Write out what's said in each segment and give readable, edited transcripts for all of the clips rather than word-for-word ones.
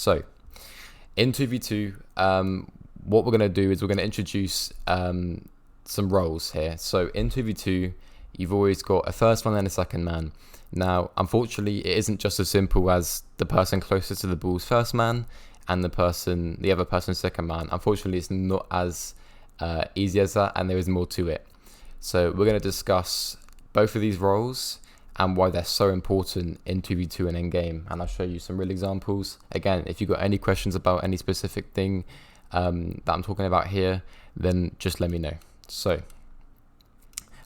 So in 2v2, what we're going to do is we're going to introduce some roles here. So in 2v2, you've always got a first man and a second man. Now, unfortunately, it isn't just as simple as the person closest to the ball's first man and the other person's second man. Unfortunately, it's not as easy as that, and there is more to it. So we're going to discuss both of these roles and why they're so important in 2v2 and in game. And I'll show you some real examples. Again, if you've got any questions about any specific thing that I'm talking about here, then just let me know. So,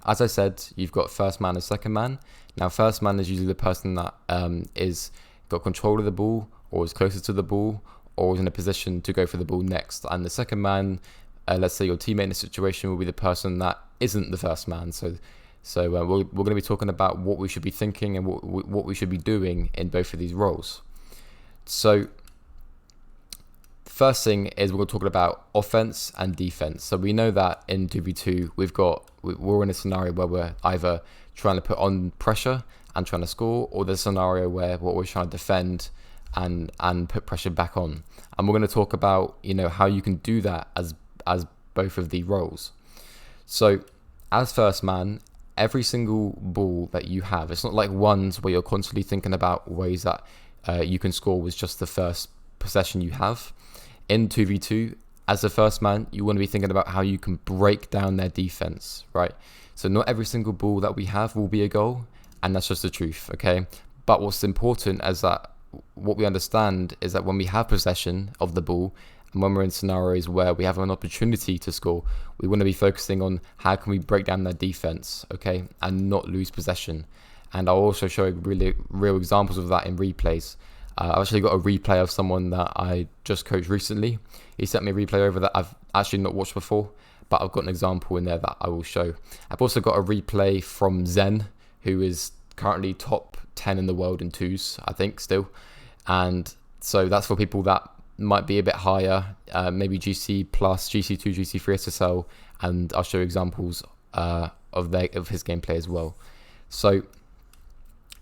as I said, you've got first man and second man. Now, first man is usually the person that is got control of the ball, or is closest to the ball, or is in a position to go for the ball next. And the second man, let's say your teammate in a situation, will be the person that isn't the first man. So we're going to be talking about what we should be thinking and what we should be doing in both of these roles. So first thing is we're talking about offense and defense. So we know that in 2v2 we're in a scenario where we're either trying to put on pressure and trying to score, or there's a scenario where we're trying to defend and put pressure back on. And we're going to talk about how you can do that as both of the roles. So as first man, every single ball that you have, it's not like ones where you're constantly thinking about ways that you can score with just the first possession you have. In 2v2, as the first man, you want to be thinking about how you can break down their defense, right? So not every single ball that we have will be a goal, and that's just the truth, okay? But what's important is that what we understand is that when we have possession of the ball, and when we're in scenarios where we have an opportunity to score, we want to be focusing on how can we break down their defense, okay, and not lose possession. And I'll also show you really real examples of that in replays. I've actually got a replay of someone that I just coached recently. He sent me a replay over that I've actually not watched before, but I've got an example in there that I will show. I've also got a replay from Zen, who is currently top 10 in the world in twos, I think, still. And so that's for people that might be a bit higher, maybe GC plus, GC2, GC3 SSL, and I'll show you examples of his gameplay as well. So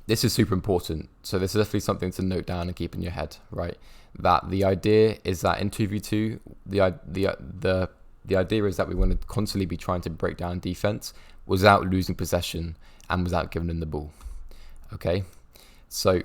this is super important. So this is definitely something to note down and keep in your head, right? That the idea is that in 2v2, the idea is that we want to constantly be trying to break down defense without losing possession and without giving them the ball. Okay, so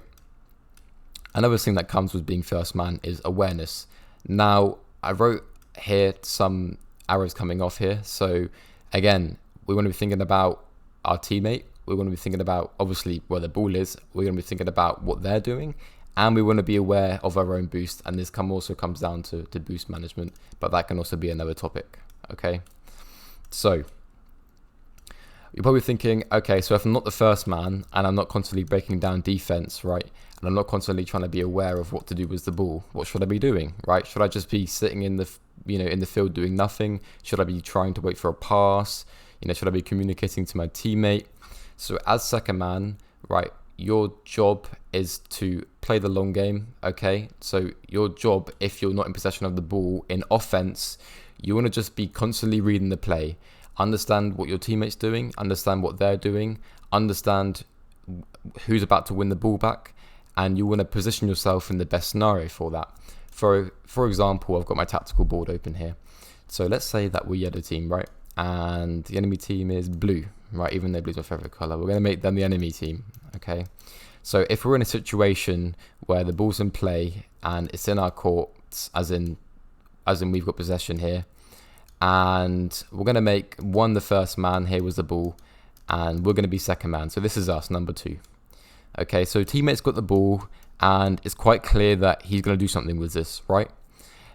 another thing that comes with being first man is awareness. Now, I wrote here some arrows coming off here. So again, we want to be thinking about our teammate. We want to be thinking about, obviously, where the ball is. We're going to be thinking about what they're doing. And we want to be aware of our own boost. And this also comes down to boost management. But that can also be another topic. Okay. So you're probably thinking, okay, so if I'm not the first man and I'm not constantly breaking down defense, right? And I'm not constantly trying to be aware of what to do with the ball, what should I be doing, right? Should I just be sitting in the field doing nothing? Should I be trying to wait for a pass? Should I be communicating to my teammate? So as second man, right, your job is to play the long game, okay? So your job, if you're not in possession of the ball in offense, you want to just be constantly reading the play. Understand what your teammate's doing, understand what they're doing, understand who's about to win the ball back, and you want to position yourself in the best scenario for that. For example, I've got my tactical board open here. So let's say that we're yellow team, right? And the enemy team is blue, right? Even though blue's my favorite color, we're going to make them the enemy team, okay? So if we're in a situation where the ball's in play and it's in our courts, as in we've got possession here, and we're going to make one the first man, here was the ball, and we're going to be second man. So this is us, number 2. Okay, so teammate's got the ball, and it's quite clear that he's going to do something with this, right?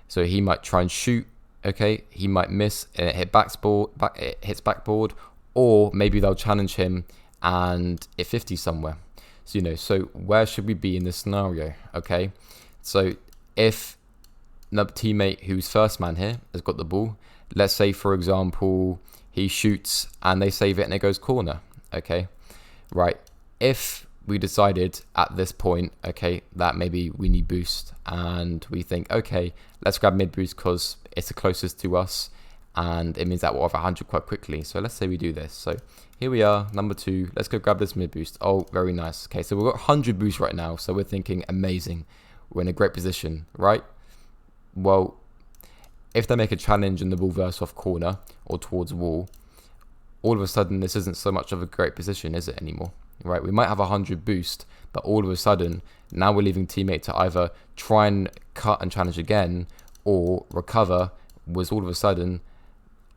So he might try and shoot, okay? He might miss, and it hits backboard, or maybe they'll challenge him, and it 50s somewhere. So, so where should we be in this scenario, okay? So if the teammate who's first man here has got the ball, let's say, for example, he shoots and they save it and it goes corner, okay? Right, if we decided at this point, okay, that maybe we need boost and we think, okay, let's grab mid boost because it's the closest to us and it means that we'll have 100 quite quickly. So let's say we do this. So here we are, number 2, let's go grab this mid boost. Oh, very nice. Okay, so we've got 100 boost right now. So we're thinking, amazing. we're in a great position, right? Well, if they make a challenge and the ball verse off corner or towards wall, all of a sudden this isn't so much of a great position, is it anymore? Right? We might have 100 boost, but all of a sudden now we're leaving teammate to either try and cut and challenge again or recover, was all of a sudden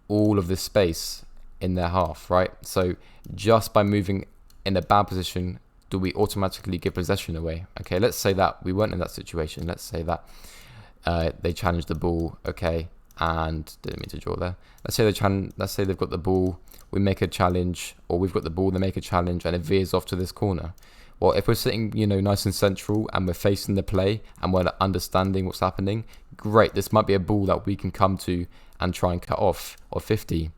all of this space in their half, right? So just by moving in a bad position, do we automatically give possession away? Okay, let's say that we weren't in that situation. Let's say that they challenged the ball, okay, and didn't mean to draw there. Let's say they've got the ball, we make a challenge, or we've got the ball, they make a challenge, and it veers off to this corner. Well, if we're sitting, nice and central, and we're facing the play, and we're understanding what's happening, great. This might be a ball that we can come to and try and cut off, or 50.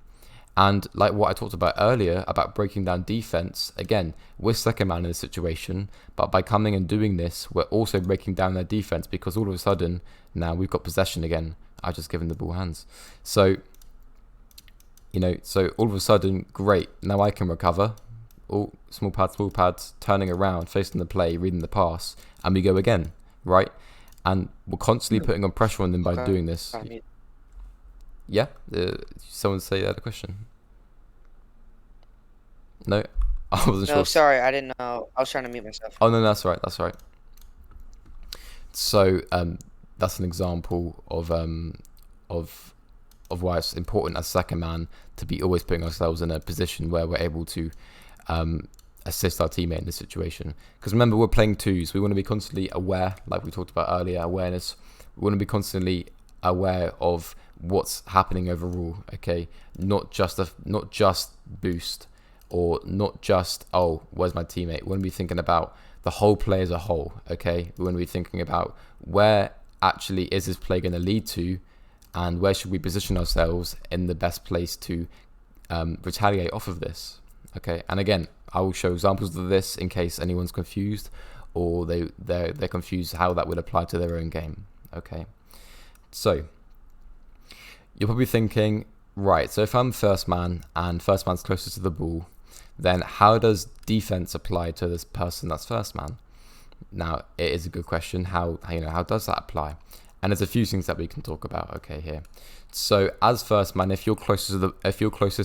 And like what I talked about earlier about breaking down defense, again, we're second man in this situation, but by coming and doing this, we're also breaking down their defense, because all of a sudden now we've got possession again. I've just given the ball hands. So, so all of a sudden, great. Now I can recover. Oh, small pads, turning around, facing the play, reading the pass, and we go again, right? And we're constantly putting on pressure on them by doing this. Yeah? Someone say that a question? No? I wasn't sure. No, sorry, I didn't know. I was trying to mute myself. Oh, no, that's all right. So, that's an example of why it's important as second man to be always putting ourselves in a position where we're able to assist our teammate in this situation. Because remember, we're playing twos. We want to be constantly aware, like we talked about earlier, awareness. We want to be constantly aware of what's happening overall, okay? Not just boost, or not just, where's my teammate? We want to be thinking about the whole play as a whole, okay? We want to be thinking about where actually is this play going to lead to, and where should we position ourselves in the best place to retaliate off of this, okay? And again, I will show examples of this in case anyone's confused, or they're confused how that would apply to their own game, okay? So you're probably thinking, right, so if I'm first man and first man's closest to the ball, then how does defense apply to this person that's first man? Now, it is a good question. How does that apply? And there's a few things that we can talk about, okay, here. So as first man, if you're closest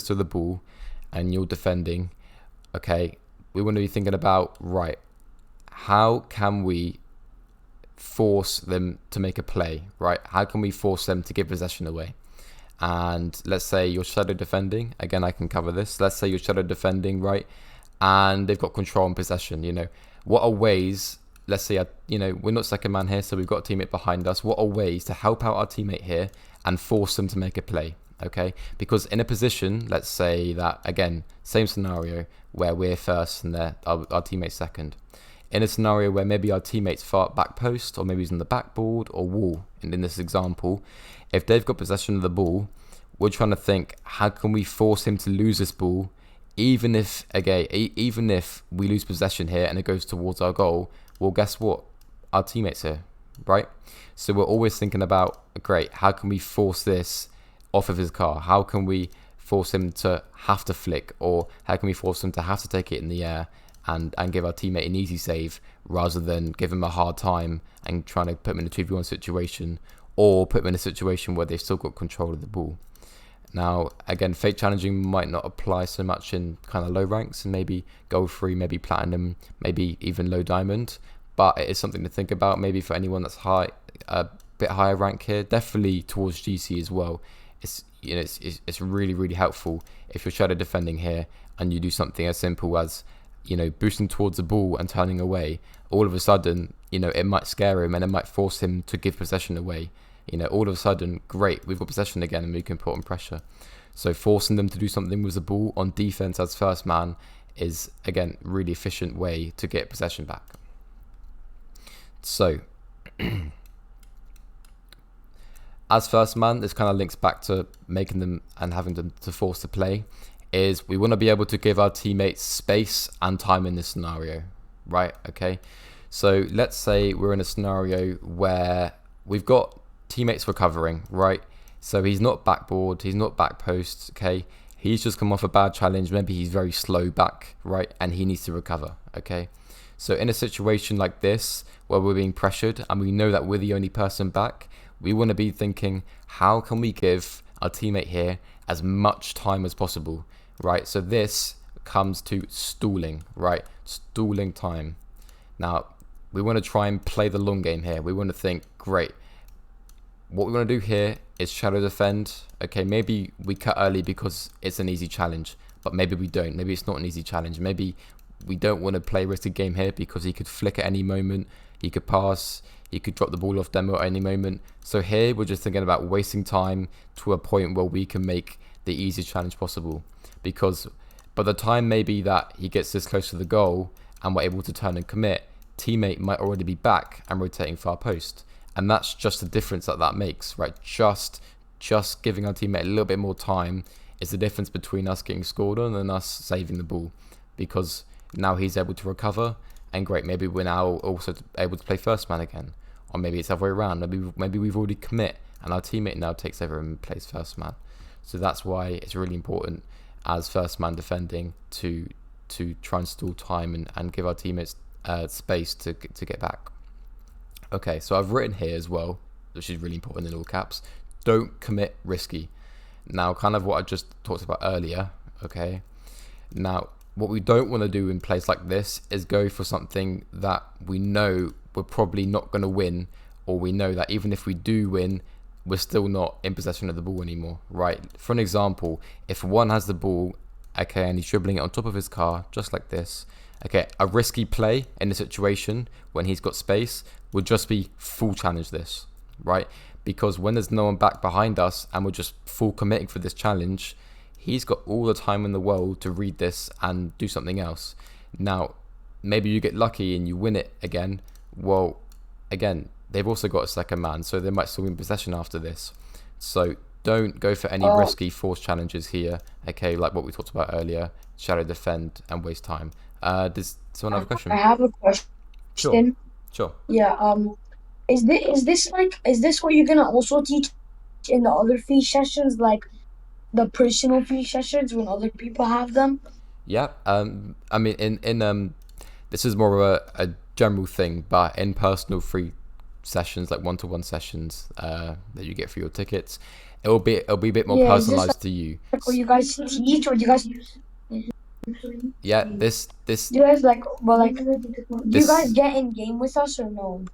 to the ball and you're defending, okay, we want to be thinking about, right, how can we force them to make a play, right? How can we force them to give possession away? And let's say you're shadow defending. Again, I can cover this. Let's say you're shadow defending, right? And they've got control and possession. What are ways, let's say, we're not second man here, so we've got a teammate behind us. What are ways to help out our teammate here and force them to make a play, okay? Because in a position, let's say that, again, same scenario where we're first and our teammate's second. In a scenario where maybe our teammate's far back post, or maybe he's on the backboard or wall, and in this example, if they've got possession of the ball, we're trying to think, how can we force him to lose this ball, even if we lose possession here and it goes towards our goal? Well, guess what? Our teammate's here, right? So we're always thinking about, great, how can we force this off of his car? How can we force him to have to flick, or how can we force him to have to take it in the air and give our teammate an easy save, rather than give him a hard time and trying to put him in a 2v1 situation, or put them in a situation where they've still got control of the ball. Now, again, fake challenging might not apply so much in kind of low ranks, and maybe gold 3, maybe platinum, maybe even low diamond, but it is something to think about, maybe for anyone that's a bit higher rank here, definitely towards GC as well. It's really, really helpful if you're shadow defending here and you do something as simple as, boosting towards the ball and turning away. All of a sudden, it might scare him and it might force him to give possession away. All of a sudden, great, we've got possession again and we can put on pressure. So forcing them to do something with the ball on defense as first man is, again, really efficient way to get possession back. So as first man, this kind of links back to making them and having them to force the play, is we want to be able to give our teammates space and time in this scenario, right? Okay, so let's say we're in a scenario where we've got teammates recovering, right? So he's not backboard, he's not back post, okay? He's just come off a bad challenge, maybe he's very slow back, right? And he needs to recover, okay? So in a situation like this, where we're being pressured and we know that we're the only person back, we want to be thinking, how can we give our teammate here as much time as possible, right? So this comes to stalling, right? Stalling time. Now, we want to try and play the long game here. We want to think, great, what we want to do here is shadow defend. Okay, maybe we cut early because it's an easy challenge, but maybe we don't. Maybe it's not an easy challenge. Maybe we don't want to play risky game here because he could flick at any moment. He could pass. He could drop the ball off demo at any moment. So here we're just thinking about wasting time to a point where we can make the easiest challenge possible. Because by the time maybe that he gets this close to the goal and we're able to turn and commit, teammate might already be back and rotating far post. And that's just the difference that makes, right? Just giving our teammate a little bit more time is the difference between us getting scored on and us saving the ball. Because now he's able to recover, and great, maybe we're now also able to play first man again. Or maybe it's the other way around. Maybe we've already commit and our teammate now takes over and plays first man. So that's why it's really important as first man defending to try and stall time and give our teammates space to get back. Okay, so I've written here as well, which is really important in all caps, don't commit risky. Now, kind of what I just talked about earlier, okay? Now, what we don't want to do in plays like this is go for something that we know we're probably not going to win, or we know that even if we do win, we're still not in possession of the ball anymore, right? For an example, if one has the ball, okay, and he's dribbling it on top of his car, just like this, okay, a risky play in a situation when he's got space would just be full challenge this, right? Because when there's no one back behind us and we're just full committing for this challenge, he's got all the time in the world to read this and do something else. Now, maybe you get lucky and you win it again. Well, again, they've also got a second man, so they might still win possession after this. So don't go for any risky force challenges here, okay, like what we talked about earlier, shadow defend and waste time. Does someone have a question? I have a question. Sure. Yeah. Is this what you're gonna also teach in the other free sessions, like the personal free sessions when other people have them? Yeah. I mean, in this is more of a general thing, but in personal free sessions, like one-to-one sessions that you get for your tickets, it'll be a bit more personalized to you. Like what you guys teach, or do you guys? Yeah, this. Do you guys do you guys get in game with us or no?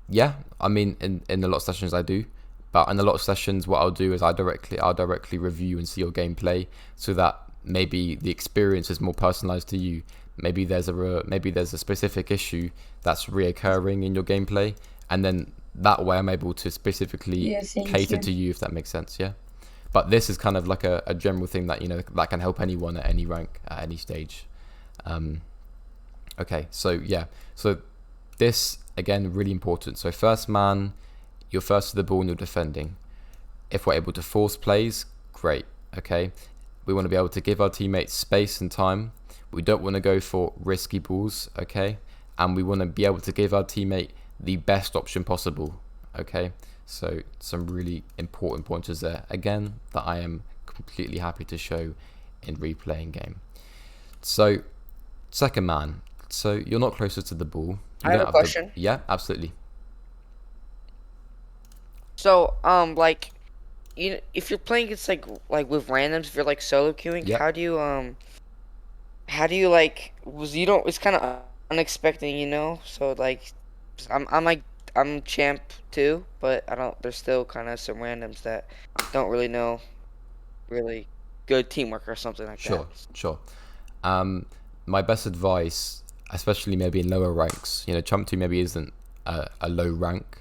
Yeah, I mean, in a lot of sessions I do, but in a lot of sessions, what I'll do is I'll directly review and see your gameplay, so that maybe the experience is more personalized to you. Maybe there's a specific issue that's reoccurring in your gameplay, and then that way I'm able to specifically cater to you, if that makes sense. Yeah. But this is kind of like a general thing that, that can help anyone at any rank, at any stage. Okay, so yeah. So this, again, really important. So first man, you're first to the ball and you're defending. If we're able to force plays, great, okay? We want to be able to give our teammates space and time. We don't want to go for risky balls, okay? And we want to be able to give our teammate the best option possible, okay? So some really important pointers there, again, that I am completely happy to show in replaying game. So second man, so you're not closer to the ball. I have a question. Yeah, absolutely. So, if you're playing against like with randoms, if you're like solo queuing, Yep. how do you like? It's kind of unexpected, So like, I'm champ too, but I don't. There's still kind of some randoms that don't really know really good teamwork or something like that. Sure. My best advice, especially maybe in lower ranks, Chump 2 maybe isn't a low rank.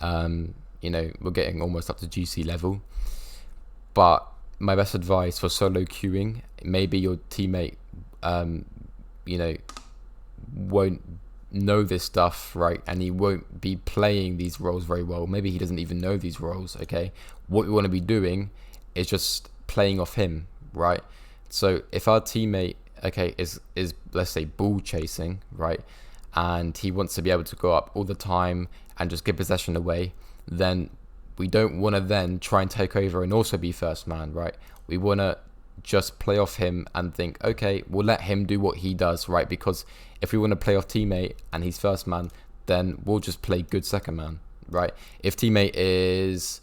We're getting almost up to GC level. But my best advice for solo queuing, maybe your teammate, won't know this stuff, right? And he won't be playing these roles very well. Maybe he doesn't even know these roles, okay? What we want to be doing is just playing off him, right? So if our teammate, okay, is let's say ball chasing, right, and he wants to be able to go up all the time and just give possession away, then we don't want to then try and take over and also be first man, right? We want to just play off him and think, okay, we'll let him do what he does, right? Because if we want to play off teammate and he's first man, then we'll just play good second man, right? If teammate is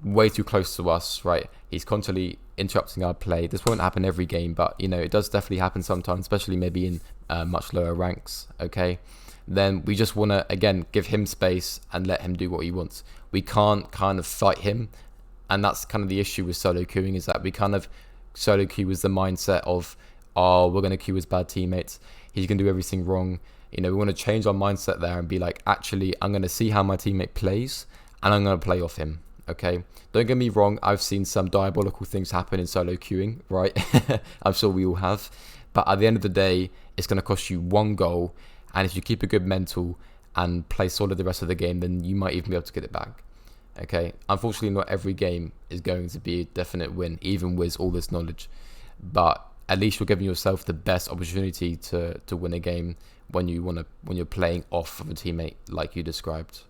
way too close to us, right, he's constantly interrupting our play. This won't happen every game, but you know, it does definitely happen sometimes, especially maybe in much lower ranks, okay? Then we just want to, again, give him space and let him do what he wants. We can't kind of fight him, and that's kind of the issue with solo queuing, is that we kind of solo queue with the mindset of, oh, we're going to queue as bad teammates, he's going to do everything wrong. You know, we want to change our mindset there and be like, actually, I'm going to see how my teammate plays and I'm going to play off him, okay? Don't get me wrong, I've seen some diabolical things happen in solo queuing, right? I'm sure we all have. But at the end of the day, it's going to cost you one goal. And if you keep a good mental and play solid the rest of the game, then you might even be able to get it back. Okay, unfortunately, not every game is going to be a definite win, even with all this knowledge. But at least you're giving yourself the best opportunity to win a game when you're playing off of a teammate like you described.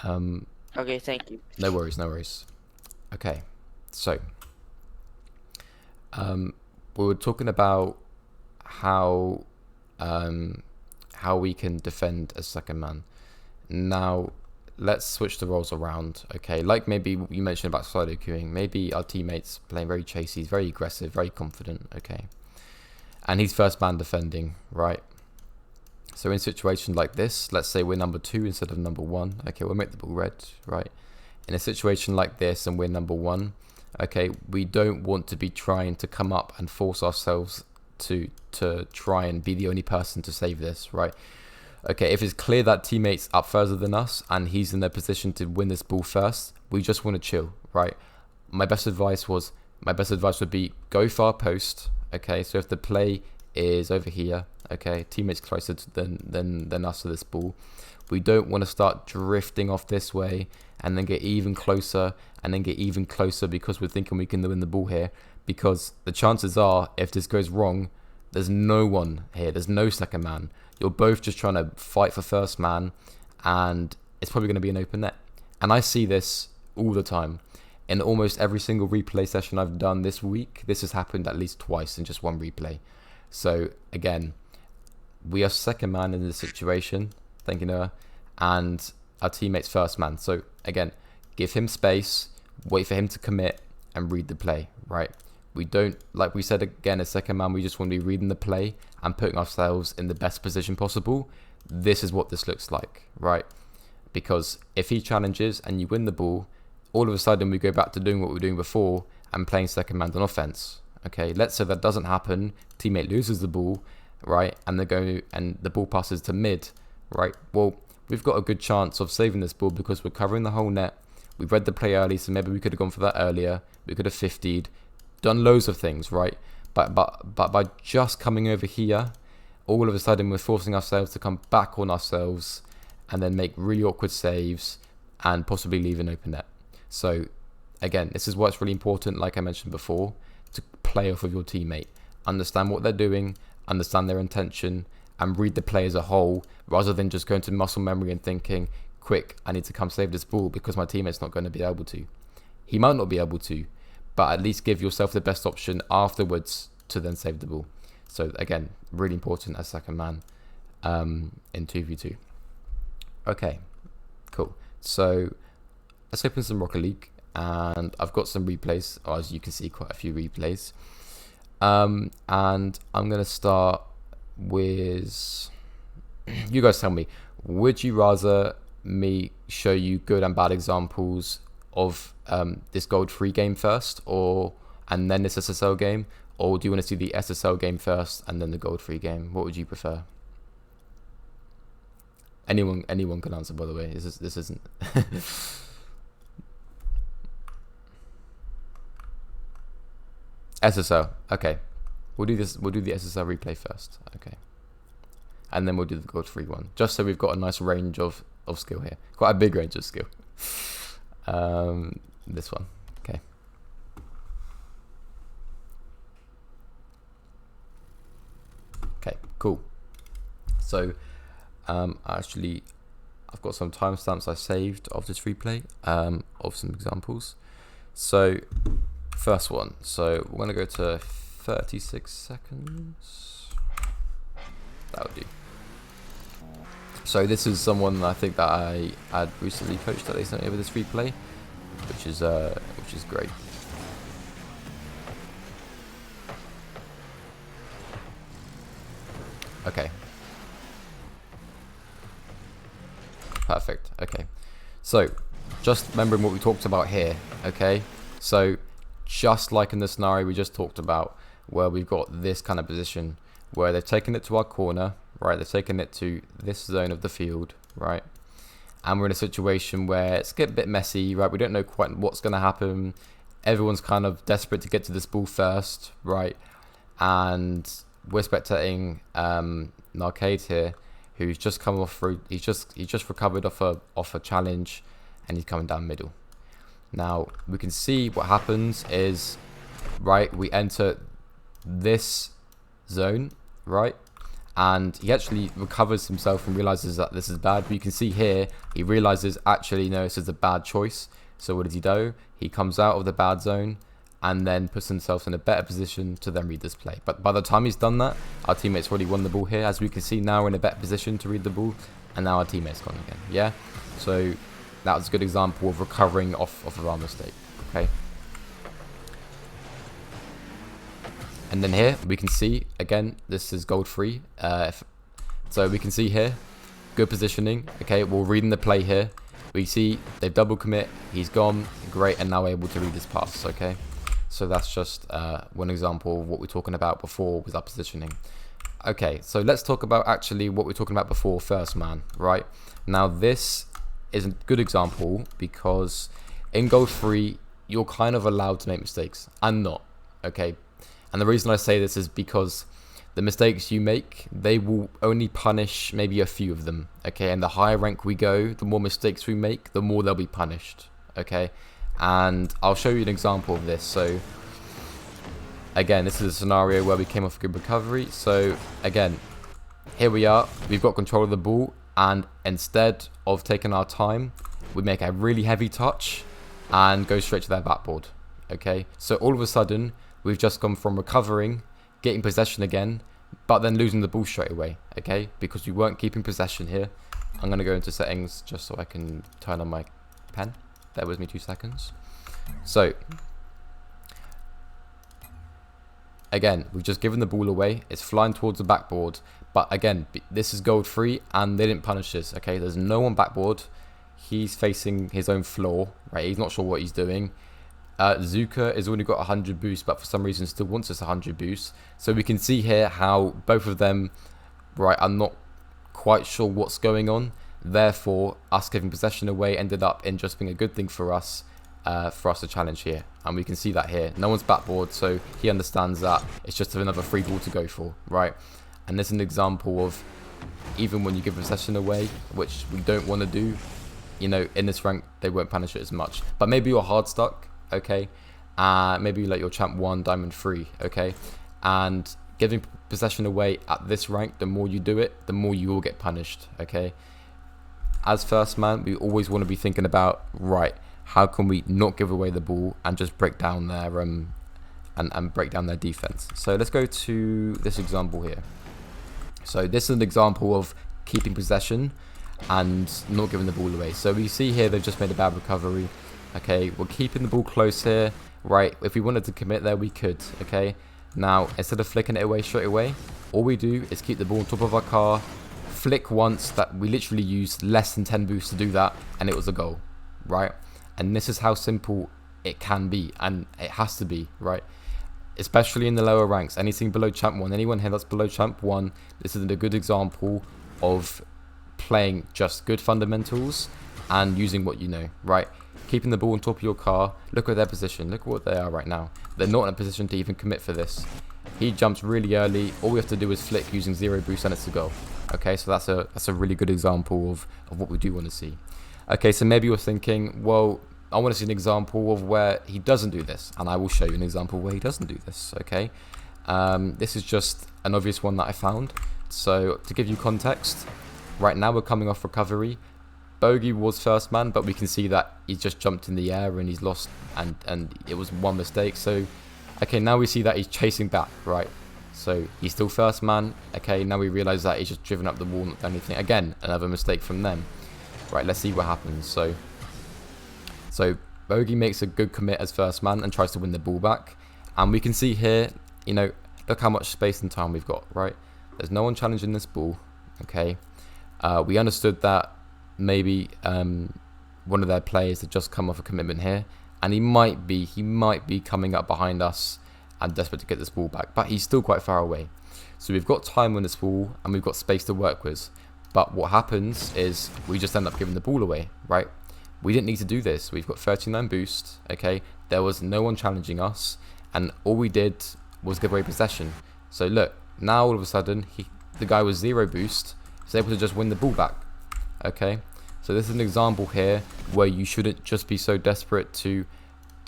Okay, thank you. No worries. Okay, so we were talking about how we can defend as second man. Now let's switch the roles around, okay? Like maybe you mentioned about solo queuing, maybe our teammates playing very chasey, he's very aggressive, very confident, okay, and he's first man defending, right? So in situations like this, let's say we're number 2 instead of number 1, okay, we'll make the ball red, right? In a situation like this and we're number 1, okay, we don't want to be trying to come up and force ourselves to try and be the only person to save this, right? Okay, if it's clear that teammate's up further than us and he's in a position to win this ball first, we just want to chill, right? My best advice would be go far post, okay? So if the play is over here, okay, teammates closer than us to this ball, we don't want to start drifting off this way and then get even closer and then get even closer because we're thinking we can win the ball here, because the chances are if this goes wrong, there's no one here, there's no second man. You're both just trying to fight for first man and it's probably going to be an open net. And I see this all the time. In almost every single replay session I've done this week, this has happened at least twice in just one replay. So again, we are second man in this situation, thank you, Noah, and our teammate's first man. So again, give him space, wait for him to commit and read the play, right? We don't, like we said again, as second man, we just want to be reading the play and putting ourselves in the best position possible. This is what this looks like, right? Because if he challenges and you win the ball, all of a sudden we go back to doing what we were doing before and playing second man on offense. Okay, let's say that doesn't happen, teammate loses the ball, right? And the ball passes to mid, right? Well, we've got a good chance of saving this ball because we're covering the whole net. We've read the play early, so maybe we could have gone for that earlier. We could have 50'd, done loads of things, right? But by just coming over here, all of a sudden we're forcing ourselves to come back on ourselves and then make really awkward saves and possibly leave an open net. So again, this is why it's really important, like I mentioned before, to play off of your teammate. Understand what they're doing, understand their intention, and read the play as a whole, rather than just going to muscle memory and thinking, quick, I need to come save this ball because my teammate's not going to be able to. He might not be able to, but at least give yourself the best option afterwards to then save the ball. So again, really important as second man in 2v2. Okay, cool. So let's open some Rocket League, and I've got some replays, or as you can see, quite a few replays. And I'm going to start with, you guys tell me, would you rather me show you good and bad examples of this gold free game first, and then this SSL game, or do you want to see the SSL game first and then the gold free game? What would you prefer? Anyone can answer, by the way. This isn't SSL. Okay, we'll do this. We'll do the SSL replay first. Okay, and then we'll do the gold free one, just so we've got a nice range of skill here. Quite a big range of skill. This one. Okay. Okay. Cool. So, I've got some timestamps I saved of this replay, of some examples. So first one. So we're going to go to 36 seconds. That'll do. So this is someone I think that I had recently coached that they sent me over this replay, which is great. Okay. Perfect. Okay. So, just remembering what we talked about here. Okay. So, just like in the scenario we just talked about, where we've got this kind of position, where they've taken it to our corner, right? They've taken it to this zone of the field, right? And we're in a situation where it's a bit messy, right? We don't know quite what's going to happen. Everyone's kind of desperate to get to this ball first, right? And we're spectating an arcade here, who's just come off through. He's just recovered off a challenge, and he's coming down middle. Now we can see what happens is, right, we enter this zone, right, and he actually recovers himself and realizes that this is bad. But you can see here he realizes, actually no, this is a bad choice. So what does he do? He comes out of the bad zone and then puts himself in a better position to then read this play. But by the time he's done that, our teammates already won the ball here. As we can see now, we're in a better position to read the ball, and now our teammates gone again. Yeah, so that was a good example of recovering off of our mistake. Okay. And then here we can see again, this is gold free. So we can see here, good positioning. Okay, we're reading the play here. We see they double commit. He's gone, great, and now we're able to read this pass. Okay. So that's just one example of what we're talking about before with our positioning. Okay, so let's talk about actually what we're talking about before first man, right? Now this is a good example because in goal 3, you're kind of allowed to make mistakes. I'm not, okay? And the reason I say this is because the mistakes you make, they will only punish maybe a few of them, okay? And the higher rank we go, the more mistakes we make, the more they'll be punished, okay? And I'll show you an example of this. So again, this is a scenario where we came off a good recovery. So again, here we are, we've got control of the ball, and instead of taking our time, we make a really heavy touch and go straight to their backboard. Okay, so all of a sudden we've just gone from recovering, getting possession again, but then losing the ball straight away. Okay, because we weren't keeping possession here. I'm going to go into settings just so I can turn on my pen. Bear with me 2 seconds. So again, we've just given the ball away. It's flying towards the backboard. But again, this is gold free and they didn't punish this. Okay, there's no one backboard. He's facing his own floor, right? He's not sure what he's doing. Zuka has already got 100 boost, but for some reason still wants us 100 boost. So we can see here how both of them, right, are not quite sure what's going on. Therefore, us giving possession away ended up in just being a good thing for us to challenge here. And we can see that here. No one's backboard, so he understands that it's just another free ball to go for, right? And this is an example of, even when you give possession away, which we don't want to do, you know, in this rank, they won't punish it as much. But maybe you're hard stuck, okay? Maybe like you're champ 1, diamond 3, okay? And giving possession away at this rank, the more you do it, the more you will get punished, okay? As first man, we always want to be thinking about, right, how can we not give away the ball and just break down their and break down their defense. So let's go to this example here. So this is an example of keeping possession and not giving the ball away. So we see here they've just made a bad recovery. Okay, we're keeping the ball close here, right? If we wanted to commit there, we could, okay? Now, instead of flicking it away straight away, all we do is keep the ball on top of our car, flick once, that we literally used less than 10 boosts to do that, and it was a goal, right? And this is how simple it can be, and it has to be, right? Especially in the lower ranks, anything below champ 1, anyone here that's below champ 1, this is a good example of playing just good fundamentals and using what you know, right? Keeping the ball on top of your car. Look at their position, look at what they are right now. They're not in a position to even commit for this. He jumps really early, all we have to do is flick using 0 boost and it's a goal. Okay, so that's a really good example of what we do want to see. Okay, so maybe you're thinking, well, I want to see an example of where he doesn't do this, and I will show you an example where he doesn't do this, okay? This is just an obvious one that I found. So to give you context, right now we're coming off recovery. Bogey was first man, but we can see that he just jumped in the air and he's lost, and it was one mistake. So, okay, now we see that he's chasing back, right? So he's still first man. Okay, now we realise that he's just driven up the wall, not done anything. Again, another mistake from them. Right, let's see what happens. So Bogey makes a good commit as first man and tries to win the ball back. And we can see here, you know, look how much space and time we've got, right? There's no one challenging this ball, okay? We understood that maybe one of their players had just come off a commitment here, and he might be coming up behind us and desperate to get this ball back, but he's still quite far away. So we've got time on this ball and we've got space to work with. But what happens is we just end up giving the ball away, right? We didn't need to do this. We've got 39 boost, okay? There was no one challenging us, and all we did was give away possession. So look, now all of a sudden, the guy with 0 boost is able to just win the ball back, okay? So this is an example here where you shouldn't just be so desperate to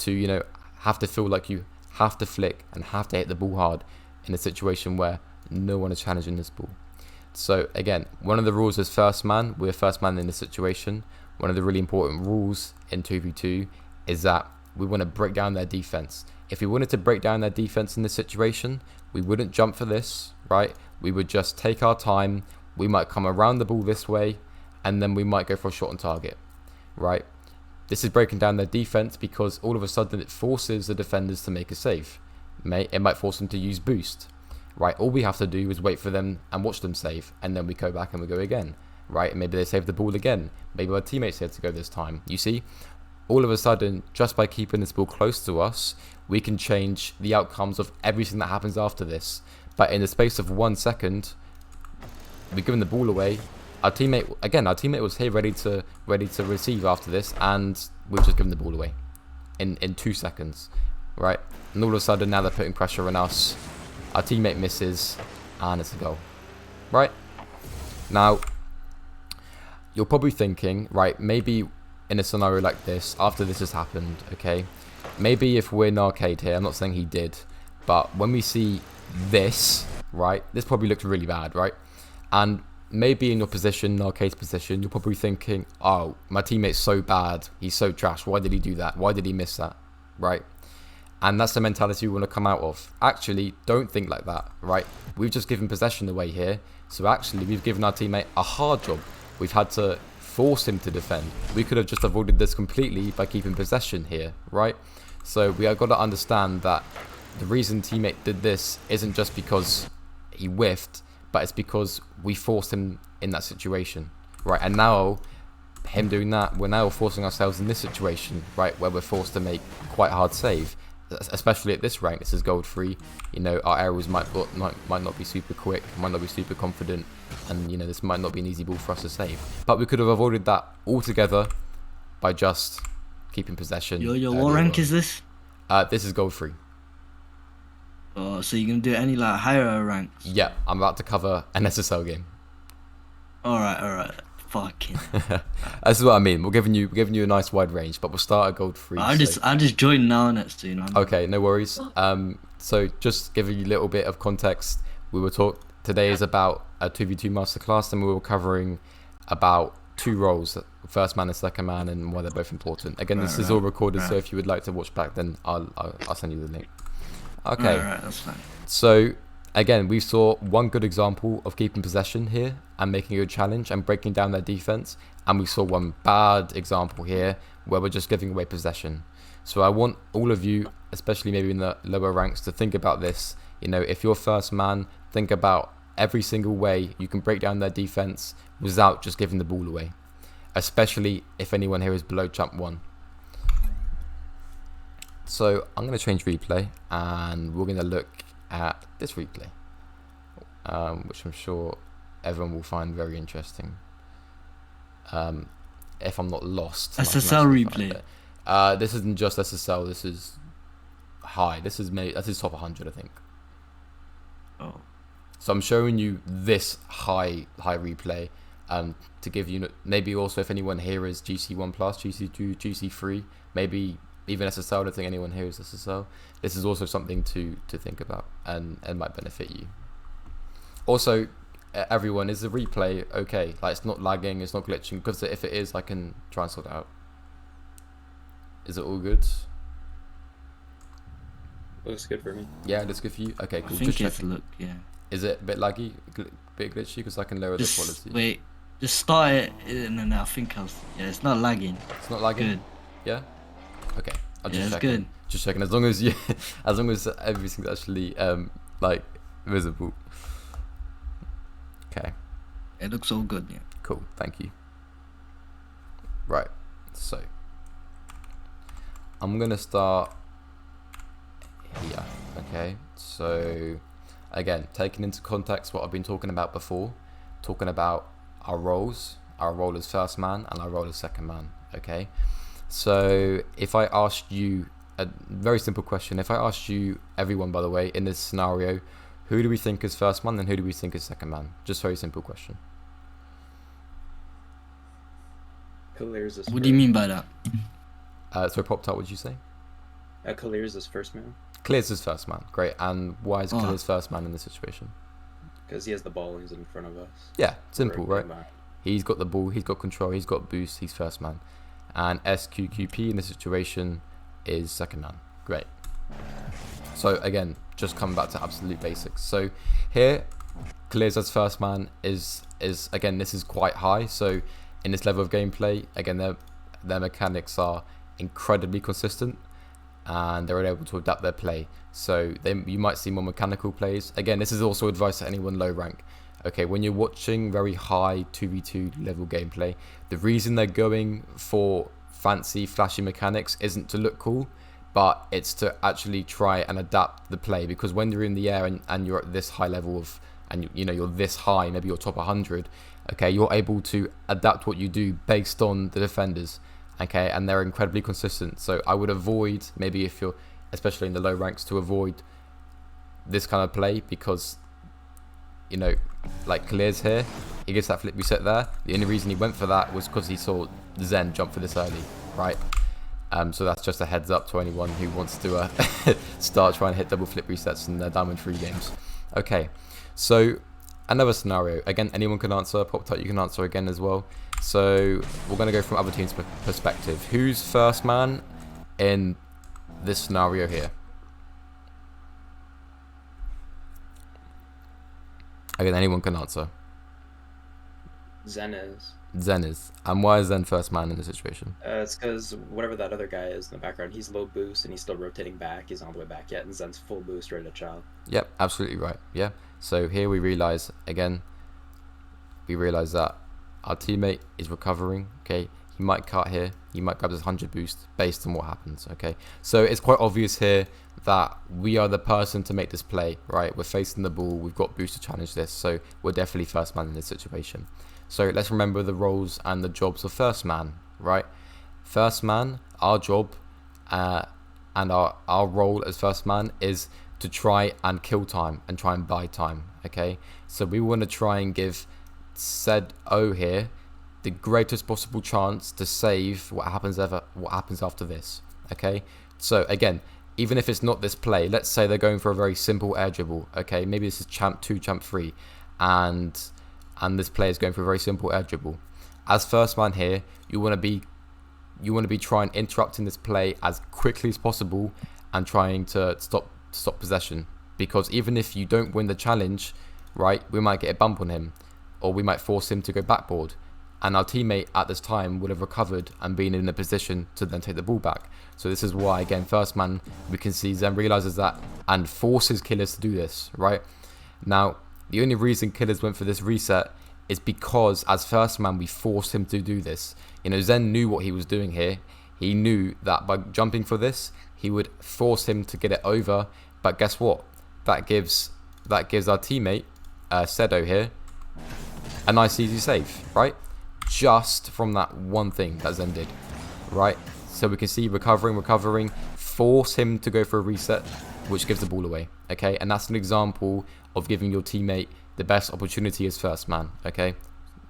you know, have to feel like you have to flick and have to hit the ball hard in a situation where no one is challenging this ball. So again, one of the rules is first man. We're first man in this situation. One of the really important rules in 2v2 is that we want to break down their defense. If we wanted to break down their defense in this situation, we wouldn't jump for this, right? We would just take our time. We might come around the ball this way, and then we might go for a shot on target, right? This is breaking down their defense because all of a sudden it forces the defenders to make a save. It might force them to use boost, right? All we have to do is wait for them and watch them save, and then we go back and we go again, right? And maybe they save the ball again. Maybe our teammates have to go this time. You see, all of a sudden, just by keeping this ball close to us, we can change the outcomes of everything that happens after this. But in the space of 1 second, we're giving the ball away. Our teammate was here ready to receive after this, and we've just given the ball away in 2 seconds, right? And all of a sudden now they're putting pressure on us. Our teammate misses, and it's a goal, right? Now you're probably thinking, right, maybe in a scenario like this, after this has happened, okay, maybe if we're in arcade here, I'm not saying he did, but when we see this, right, this probably looks really bad, right? And maybe in your position, Arcade's position, you're probably thinking, oh, my teammate's so bad, he's so trash, why did he do that? Why did he miss that? Right? And that's the mentality we want to come out of. Actually, don't think like that, right? We've just given possession away here, so actually we've given our teammate a hard job. We've had to force him to defend. We could have just avoided this completely by keeping possession here, right? So we have got to understand that the reason teammate did this isn't just because he whiffed, but it's because we forced him in that situation, right? And now, him doing that, we're now forcing ourselves in this situation, right, where we're forced to make quite a hard save, especially at this rank. This is gold 3. You know, our arrows might not be super quick, might not be super confident, and you know, this might not be an easy ball for us to save. But we could have avoided that altogether by just keeping possession. Yo, what rank is this? This is gold 3. Oh, so you can do any like higher ranks? Yeah, I'm about to cover an SSL game. Alright. Fucking. That's what I mean. We're giving you a nice wide range, but we'll start at gold 3. I just joined now next to you. Okay, no worries. So just giving you a little bit of context, today is about a 2v2 masterclass, and we were covering about 2 roles, first man and second man, and why they're both important. Again, this is all recorded, so if you would like to watch back, then I'll send you the link. Okay. Alright, that's fine. So again, we saw one good example of keeping possession here and making a good challenge and breaking down their defense, and we saw one bad example here where we're just giving away possession. So I want all of you, especially maybe in the lower ranks, to think about this. You know, if you're first man, think about every single way you can break down their defense without just giving the ball away, especially if anyone here is below jump 1. So I'm going to change replay, and we're going to look at this replay, which I'm sure everyone will find very interesting. If I'm not lost. SSL replay. This isn't just SSL. This is high. This is top 100, I think. Oh. So I'm showing you this high replay, to give you maybe also if anyone here is GC1+, GC2, GC3, maybe even SSL. I don't think anyone here is SSL. This is also something to think about, and might benefit you. Also, everyone, is the replay okay? Like, it's not lagging, it's not glitching, because if it is, I can try and sort it out. Is it all good? Looks good for me. Yeah, that's good for you. Okay, I cool. think Just it's checking. yeah. Is it a bit laggy, bit glitchy? Because I can lower the quality. Wait, just start it, and then I think it's not lagging. It's not lagging. Good. Yeah. Okay. I'll just Yeah, it's checking. good. Just checking. As long as you, as long as everything's actually like visible. Okay. It looks all good. Yeah. Cool. Thank you. Right. So I'm gonna start here. Okay. So again, taking into context what I've been talking about before, talking about our roles, our role as first man and our role as second man. Okay. So if I asked you a very simple question, if I asked you, everyone by the way, in this scenario, who do we think is first man and who do we think is second man? Just very simple question. Kalir's is What do you mean by that? So popped out, what did you say? Kalir's is first man Clear's his first man. Great. And why is Oh. Clear's first man in this situation? because he has the ball and he's in front of us. Yeah, simple, We're right? behind. He's got the ball, he's got control, he's got boost, he's first man. And SQQP in this situation is second man. Great. So again, just coming back to absolute basics. So here, Clears as first man is again, this is quite high. So in this level of gameplay, again, their mechanics are incredibly consistent and they're able to adapt their play. So you might see more mechanical plays. Again, this is also advice to anyone low rank. Okay, when you're watching very high 2v2 level gameplay, the reason they're going for fancy, flashy mechanics isn't to look cool, but it's to actually try and adapt the play. Because when you're in the air and you're at this high level of, and you know, you're this high, maybe you're top 100, okay, you're able to adapt what you do based on the defenders, okay, and they're incredibly consistent. So I would avoid, maybe if you're, especially in the low ranks, to avoid this kind of play, because, you know, like Clears here, he gets that flip reset there. The only reason he went for that was because he saw Zen jump for this early, right? So that's just a heads up to anyone who wants to start trying to hit double flip resets in their Diamond 3 games. Okay, so another scenario. Again, anyone can answer. Pop you can answer again as well. So we're going to go from other teams' perspective. Who's first man in this scenario here? Again, anyone can answer. Zen is. Zen is. And why is Zen first man in this situation? It's because whatever that other guy is in the background, he's low boost and he's still rotating back. He's not all the way back yet, and Zen's full boost ready to chow. Yep, absolutely right. Yeah. So here we realize, again, that our teammate is recovering. Okay. He might cut here. He might grab his 100 boost based on what happens. Okay. So it's quite obvious here that we are the person to make this play, right? We're facing the ball. We've got boost to challenge this. So we're definitely first man in this situation. So let's remember the roles and the jobs of first man, right? First man, our job and our role as first man is to try and kill time and try and buy time, okay? So we want to try and give said O here the greatest possible chance to save what happens after this, okay? So again, even if it's not this play, let's say they're going for a very simple air dribble, okay? Maybe this is champ 2, champ 3, and this player is going for a very simple air dribble. As first man here, you want to be trying interrupting this play as quickly as possible and trying to stop possession, because even if you don't win the challenge, right, we might get a bump on him or we might force him to go backboard, and our teammate at this time would have recovered and been in a position to then take the ball back. So this is why, again, first man, we can see Zen realizes that and forces Killers to do this, right? Now, the only reason Killers went for this reset is because as first man, we forced him to do this. You know, Zen knew what he was doing here. He knew that by jumping for this, he would force him to get it over. But guess what? That gives our teammate, Sedo here, a nice easy save, right? Just from that one thing that Zen did, right? So we can see recovering, force him to go for a reset, which gives the ball away, okay? And that's an example of giving your teammate the best opportunity as first man, okay?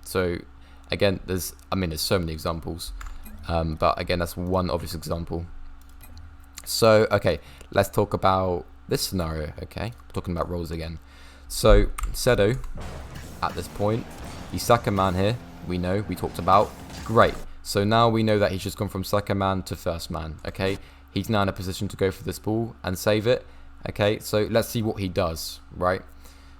So again, there's so many examples, but again, that's one obvious example. So okay, let's talk about this scenario, okay? Talking about roles again. So Sedo at this point. He's second man here. We know, we talked about. Great. So now we know that he's just gone from second man to first man. Okay. He's now in a position to go for this ball and save it. Okay. So let's see what he does. Right.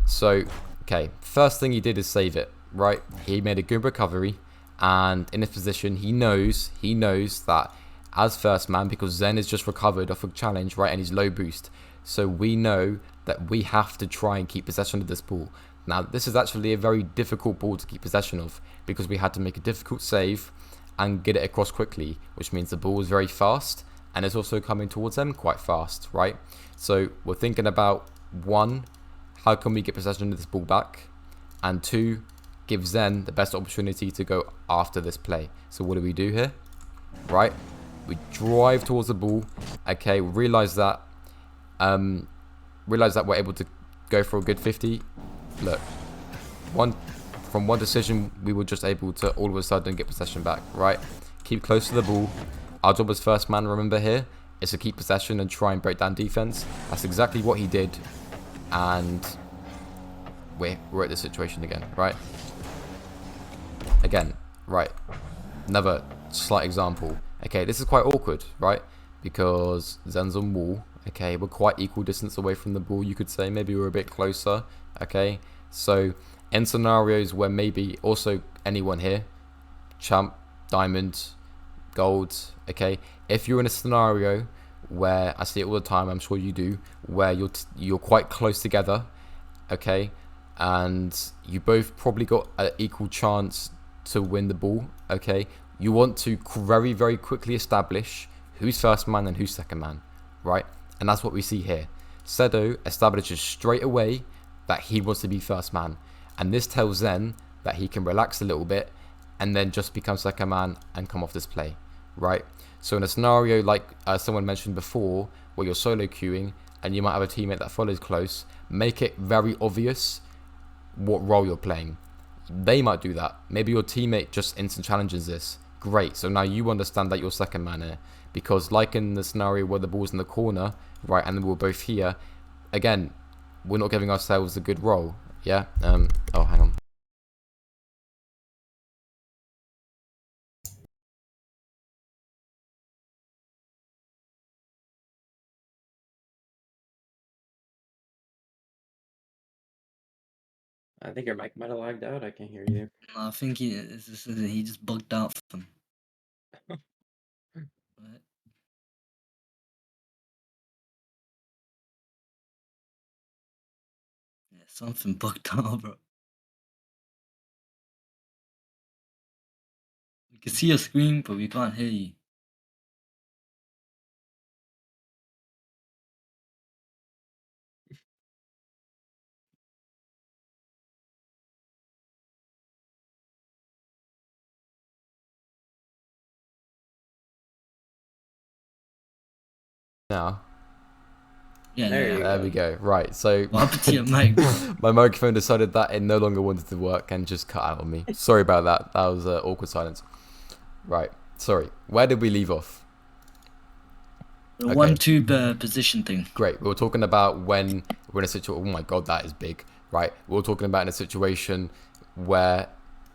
So, okay. First thing he did is save it. Right. He made a good recovery. And in this position, he knows that as first man, because Zen is just recovered off a challenge, right, and he's low boost. So we know that we have to try and keep possession of this ball. Now, this is actually a very difficult ball to keep possession of because we had to make a difficult save and get it across quickly, which means the ball is very fast and it's also coming towards them quite fast, right? So we're thinking about 1, how can we get possession of this ball back? And 2, give Zen the best opportunity to go after this play. So what do we do here? Right, we drive towards the ball. Okay, realize that we're able to go for a good 50. Look, from one decision, we were just able to all of a sudden get possession back. Right, keep close to the ball. Our job as first man, remember here, is to keep possession and try and break down defense. That's exactly what he did, and we're at this situation again. Right. Again, right, another slight example. Okay, this is quite awkward, right? Because Zen's on wall. Okay, we're quite equal distance away from the ball, you could say. Maybe we're a bit closer. Okay, so in scenarios where maybe also anyone here, champ, diamond, gold. Okay, if you're in a scenario where I see it all the time, I'm sure you do, where you're quite close together. Okay, and you both probably got an equal chance to win the ball. Okay, you want to very, very quickly establish who's first man and who's second man, right? And that's what we see here. Sedo establishes straight away that he wants to be first man, and this tells Zen that he can relax a little bit and then just become second man and come off this play, right? So in a scenario like someone mentioned before, where you're solo queuing and you might have a teammate that follows close, make it very obvious what role you're playing. They might do that. Maybe your teammate just instant challenges this. Great. So now you understand that you're second man here. Because like in the scenario where the ball's in the corner, right, and we're both here, again, we're not giving ourselves a good role. Yeah? Oh, hang on. I think your mic might have lagged out. I can't hear you. I think he just bugged out for them. What? Yeah, something bugged out, bro. We can see your screen, but we can't hear you. Now. Yeah, There you There we go. Right, so What happened to your mic, bro? my microphone decided that it no longer wanted to work and just cut out on me. Sorry about that. That was awkward silence. Right, sorry. Where did we leave off? The Okay. 1-2 position thing. Great. We were talking about when we're in a situation. Oh my god, that is big. Right. We were talking about in a situation where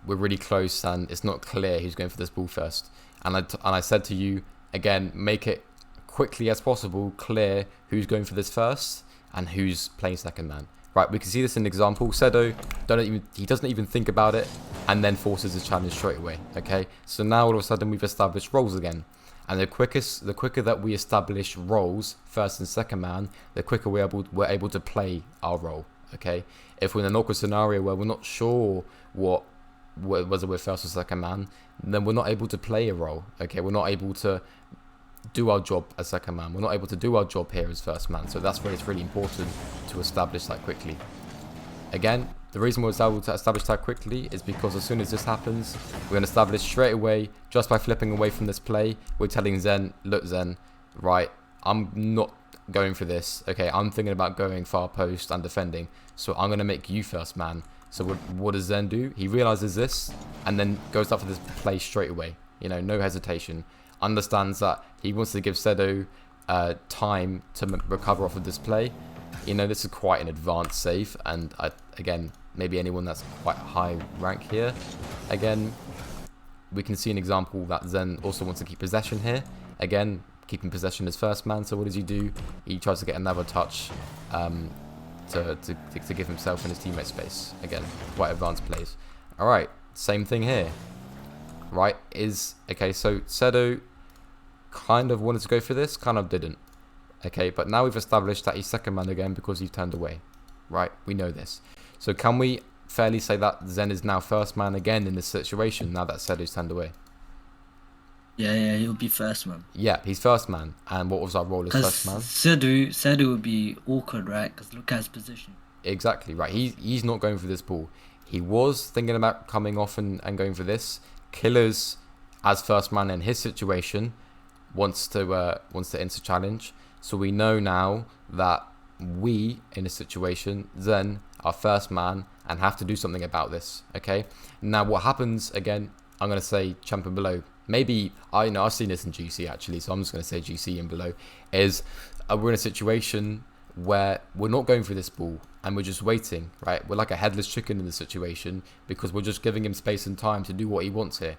we're really close and it's not clear who's going for this ball first. And I said to you again, make it quickly as possible clear who's going for this first and who's playing second man. Right. We can see this in an example. Sedo he doesn't even think about it and then forces his challenge straight away. Okay. So now all of a sudden we've established roles again. And the quicker that we establish roles, first and second man, the quicker we're able to play our role. Okay, if we're in an awkward scenario where we're not sure whether we're first or second man, then we're not able to play a role. Okay, we're not able to do our job as second man. We're not able to do our job here as first man. So that's where it's really important to establish that quickly. Again, the reason we're able to establish that quickly is because as soon as this happens, we're going to establish straight away, just by flipping away from this play, we're telling Zen, look Zen, right, I'm not going for this. Okay, I'm thinking about going far post and defending, so I'm going to make you first man. So what does Zen do? He realizes this and then goes up for this play straight away. You know, no hesitation. Understands that he wants to give Sedo time to recover off of this play. You know, this is quite an advanced save, and again, maybe anyone that's quite high rank here. Again, we can see an example that Zen also wants to keep possession here. Again, keeping possession as first man. So what does he do? He tries to get another touch to give himself and his teammate space. Again, quite advanced plays. All right, same thing here. Right, okay, so Sedo kind of wanted to go for this, kind of didn't. Okay, but now we've established that he's second man again because he turned away. Right, we know this. So can we fairly say that Zen is now first man again in this situation now that Sedo's turned away? Yeah, he'll be first man. Yeah, he's first man. And what was our role as first man? Sedu would be awkward, right? Because look at his position. Exactly, right. He's not going for this ball. He was thinking about coming off and going for this. Killers, as first man in his situation, wants to enter challenge. So we know now that we, in this situation, Zen, are first man and have to do something about this. Okay. Now what happens again? I'm gonna say champion below. Maybe I've seen this in GC actually, so I'm just gonna say GC and below. Is we're in a situation where we're not going for this ball and we're just waiting, right? We're like a headless chicken in the situation because we're just giving him space and time to do what he wants here.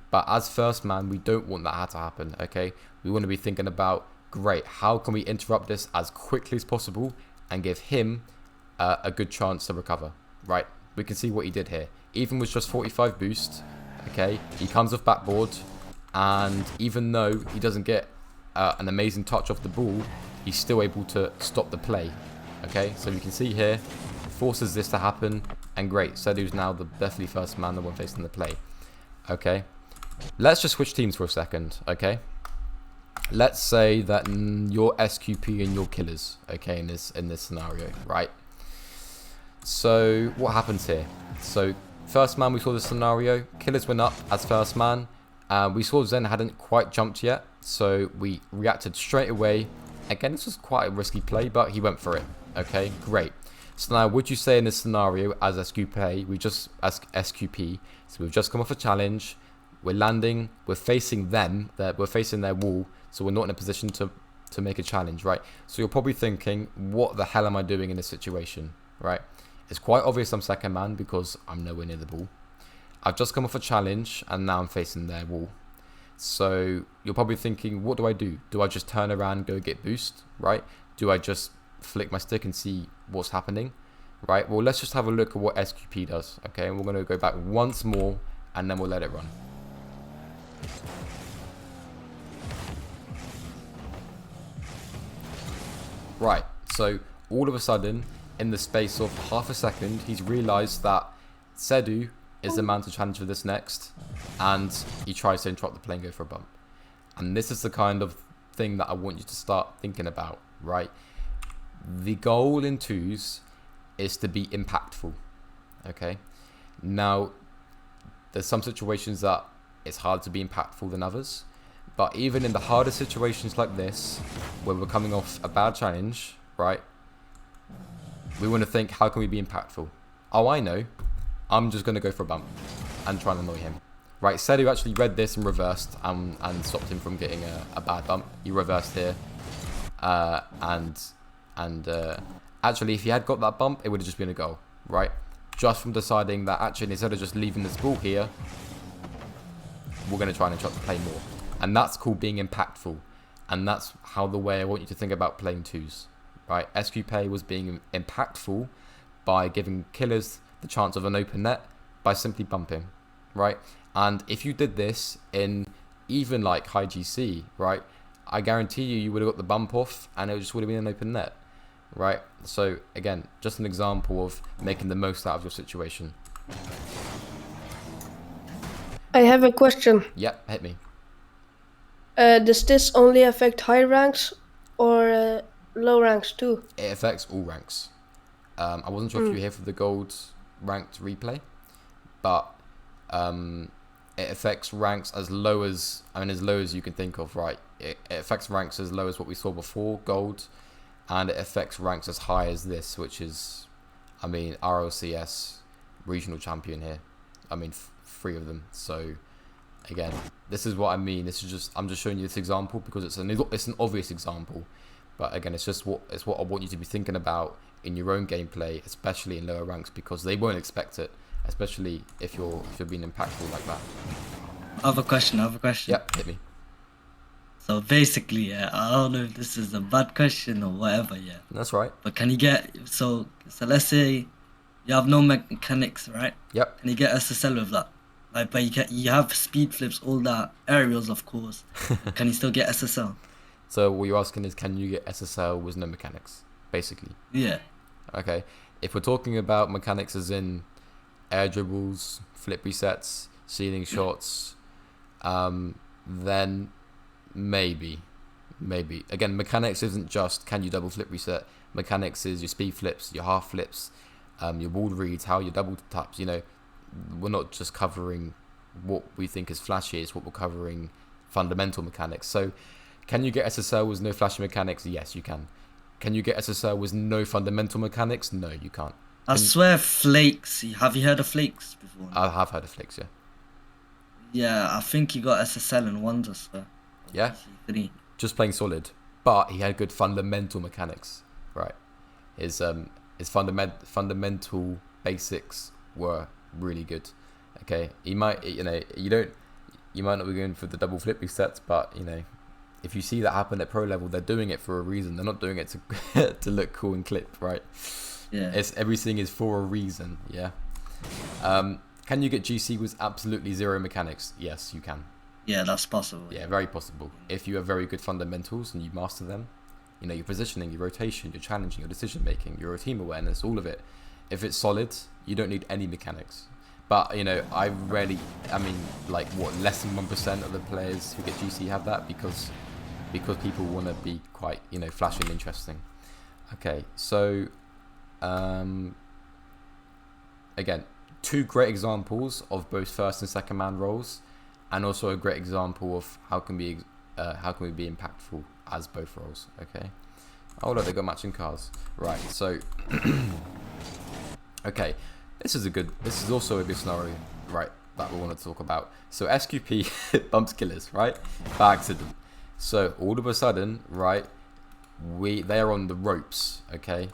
But as first man, we don't want that to happen, okay? We want to be thinking about, great, how can we interrupt this as quickly as possible and give him a good chance to recover, right? We can see what he did here. Even with just 45 boost, okay, he comes off backboard, and even though he doesn't get an amazing touch off the ball, he's still able to stop the play. Okay, so you can see here, forces this to happen, and great, Sedu's now definitely first man, the one facing the play. Okay, let's just switch teams for a second. Okay, let's say that you're SQP and you're killers. Okay, in this scenario, right? So what happens here? So first man, we saw the scenario. Killers went up as first man. We saw Zen hadn't quite jumped yet, so we reacted straight away. Again, this was quite a risky play, but he went for it. Okay, great. So now, would you say in this scenario, as SQP, so we've just come off a challenge, we're landing, we're facing them, we're facing their wall, so we're not in a position to make a challenge, right? So you're probably thinking, what the hell am I doing in this situation, right? It's quite obvious I'm second man because I'm nowhere near the ball. I've just come off a challenge and now I'm facing their wall. So you're probably thinking, what do I do? Do I just turn around and go get boost, right? Do I just flick my stick and see what's happening, right? Well, let's just have a look at what SQP does, okay? And we're going to go back once more and then we'll let it run. Right, so all of a sudden, in the space of half a second, he's realized that Sedu is the man to challenge for this next, and he tries to interrupt the play and go for a bump. And this is the kind of thing that I want you to start thinking about, right? The goal in twos is to be impactful, okay? Now, there's some situations that it's hard to be impactful than others, but even in the harder situations like this, where we're coming off a bad challenge, right? We want to think, how can we be impactful? Oh, I know. I'm just going to go for a bump and try and annoy him. Right, Sedu actually read this and reversed and stopped him from getting a bad bump. He reversed here. Actually, if he had got that bump, it would have just been a goal, right? Just from deciding that actually, instead of just leaving this ball here, we're going to try and interrupt the play more. And that's called being impactful. And that's how the way I want you to think about playing twos, right? SQP was being impactful by giving killers the chance of an open net by simply bumping, right? And if you did this in even like high GC, right, I guarantee you would have got the bump off and it just would have been an open net, right? So again, just an example of making the most out of your situation. I have a question. Yep, hit me. Does this only affect high ranks or low ranks too? It affects all ranks. I wasn't sure if you were here for the gold ranked replay, but it affects ranks as low as you can think of, right? It affects ranks as low as what we saw before, gold, and it affects ranks as high as this, which is, RLCS regional champion here. 3 of them. So again, this is what I mean. I'm just showing you this example because it's an obvious example, but again, it's what I want you to be thinking about in your own gameplay, especially in lower ranks, because they won't expect it, especially if you're being impactful like that. I have a question. Yep, hit me. So basically, yeah, I don't know if this is a bad question or whatever, yeah. That's right. But can you get so let's say you have no mechanics, right? Yep. Can you get SSL with that? Like, but you have speed flips, all that aerials, of course. Can you still get SSL? So what you're asking is, can you get SSL with no mechanics, basically? Yeah. Okay. If we're talking about mechanics as in air dribbles, flip resets, ceiling shots, then maybe. Again, mechanics isn't just can you double flip reset. Mechanics is your speed flips, your half flips, your wall reads, how your double taps. You know, we're not just covering what we think is flashy, it's what we're covering fundamental mechanics. So can you get SSL with no flashy mechanics? Yes, you can. Can you get SSL with no fundamental mechanics? No, you can't. I swear flakes. Have you heard of flakes before? I have heard of flicks, yeah. Yeah, I think he got SSL in ones, I swear. Yeah? PC3. Just playing solid. But he had good fundamental mechanics, right? His fundamental basics were really good. Okay, you might not be going for the double flip resets, but you know, if you see that happen at pro level, they're doing it for a reason. They're not doing it to to look cool and clip, right? Yeah. Everything is for a reason. Yeah. Can you get GC with absolutely zero mechanics? Yes, you can. Yeah, that's possible. Yeah, very possible. If you have very good fundamentals and you master them, you know, your positioning, your rotation, your challenging, your decision making, your team awareness, all of it. If it's solid, you don't need any mechanics. But, you know, less than 1% of the players who get GC have that because people want to be quite, you know, flashy and interesting. Okay, so, again, two great examples of both first and second man roles, and also a great example of how can we be impactful as both roles. Okay. Oh look, they got matching cars. Right. So, okay, this is also a good scenario, right? That we want to talk about. So SQP bumps killers, right? By accident. So all of a sudden, right, they are on the ropes. Okay.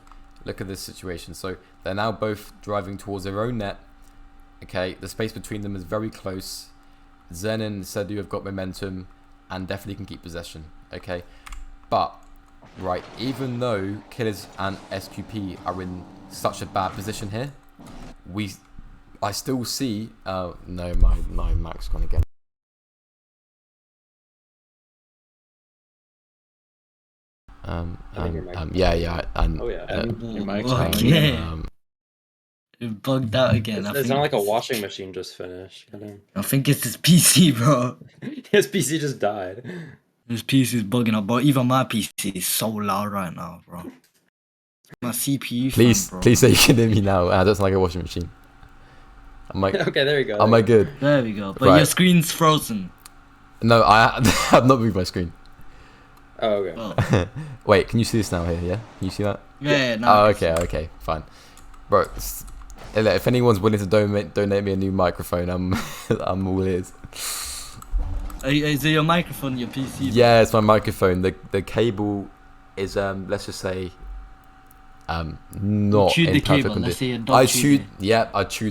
Look at this situation. So they're now both driving towards their own net. Okay, the space between them is very close. Zen and Sedu have got momentum and definitely can keep possession. Okay, but right, even though Killers and SQP are in such a bad position here, I still see. No, my Mac's gone again. Yeah. Your mic's Okay. It bugged out again. It's not like a washing machine just finished. I think it's his PC, bro. His PC just died. His PC is bugging out, but even my PC is so loud right now, bro. My CPU. Please say you can hear me now. That sounds like a washing machine. Okay, there we go. Am I good? There we go. But your screen's frozen. No, I have not moved my screen. Oh, okay. Oh. Wait, can you see this now here? Yeah, can you see that? Yeah. No. Oh, okay, fine. Bro, if anyone's willing to donate me a new microphone, I'm all ears. Is it your microphone, your PC? Yeah, it's my microphone. The cable is let's just say not in perfect condition. I chewed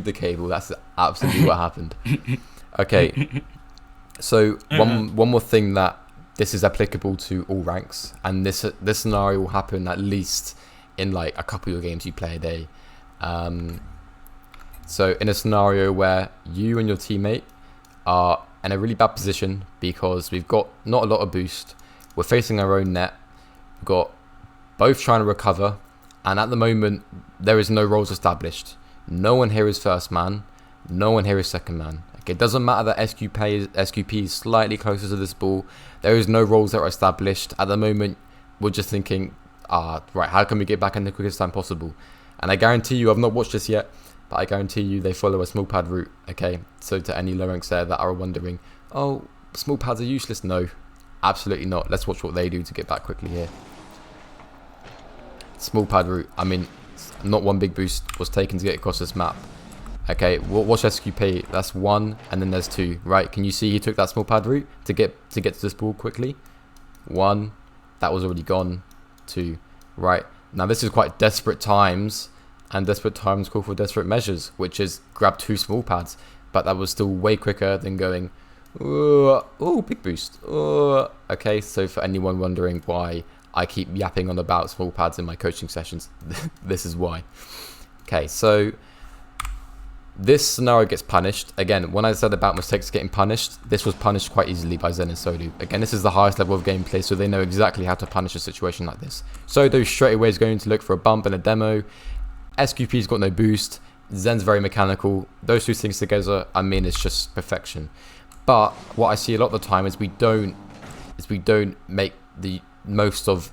the cable. That's absolutely what happened. Okay, so one more thing that this is applicable to all ranks, and this scenario will happen at least in like a couple of games you play a day. So in a scenario where you and your teammate are in a really bad position because we've got not a lot of boost, we're facing our own net, we've got both trying to recover, and at the moment there is no roles established. No one here is first man, no one here is second man. Okay, it doesn't matter that SQP is slightly closer to this ball. There is no roles that are established at the moment. We're just thinking, right, how can we get back in the quickest time possible? And I guarantee you, I've not watched this yet, but I guarantee you they follow a small pad route. Okay, so to any low ranks there that are wondering, oh, small pads are useless. No, absolutely not. Let's watch what they do to get back quickly here. Small pad route. I mean, not one big boost was taken to get across this map. Okay, watch SQP. That's one, and then there's two. Right? Can you see he took that small pad route to get to this ball quickly? One, that was already gone. Two, right? Now this is quite desperate times, and desperate times call for desperate measures, which is grab 2 small pads. But that was still way quicker than going, oh, big boost. Okay, so for anyone wondering why I keep yapping on about small pads in my coaching sessions, this is why. Okay, so this scenario gets punished. Again, when I said about mistakes getting punished, this was punished quite easily by Zen and Sodu. Again, this is the highest level of gameplay, so they know exactly how to punish a situation like this. Sodu straight away is going to look for a bump in a demo. SQP's got no boost. Zen's very mechanical. Those 2 things together, I mean, it's just perfection. But what I see a lot of the time is we don't make the most of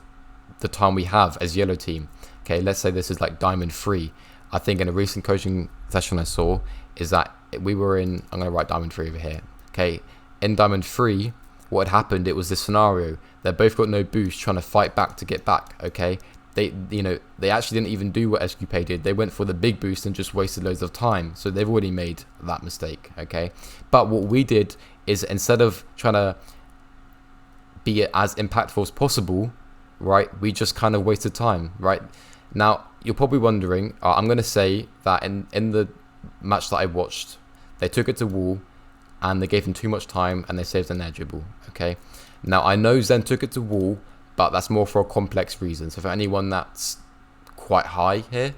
the time we have as yellow team. Okay, let's say this is like diamond 3. I think in a recent coaching session I saw is that we were in, I'm going to write diamond 3 over here. Okay, in diamond 3, what had happened, it was this scenario. They both got no boost, trying to fight back to get back. Okay, they actually didn't even do what SQP did. They went for the big boost and just wasted loads of time. So they've already made that mistake. Okay, but what we did is instead of trying to be as impactful as possible, right, we just kind of wasted time, right? Now, you're probably wondering, I'm going to say that in the match that I watched, they took it to wall and they gave him too much time and they saved an air dribble, okay? Now, I know Zen took it to wall, but that's more for a complex reason. So for anyone that's quite high here,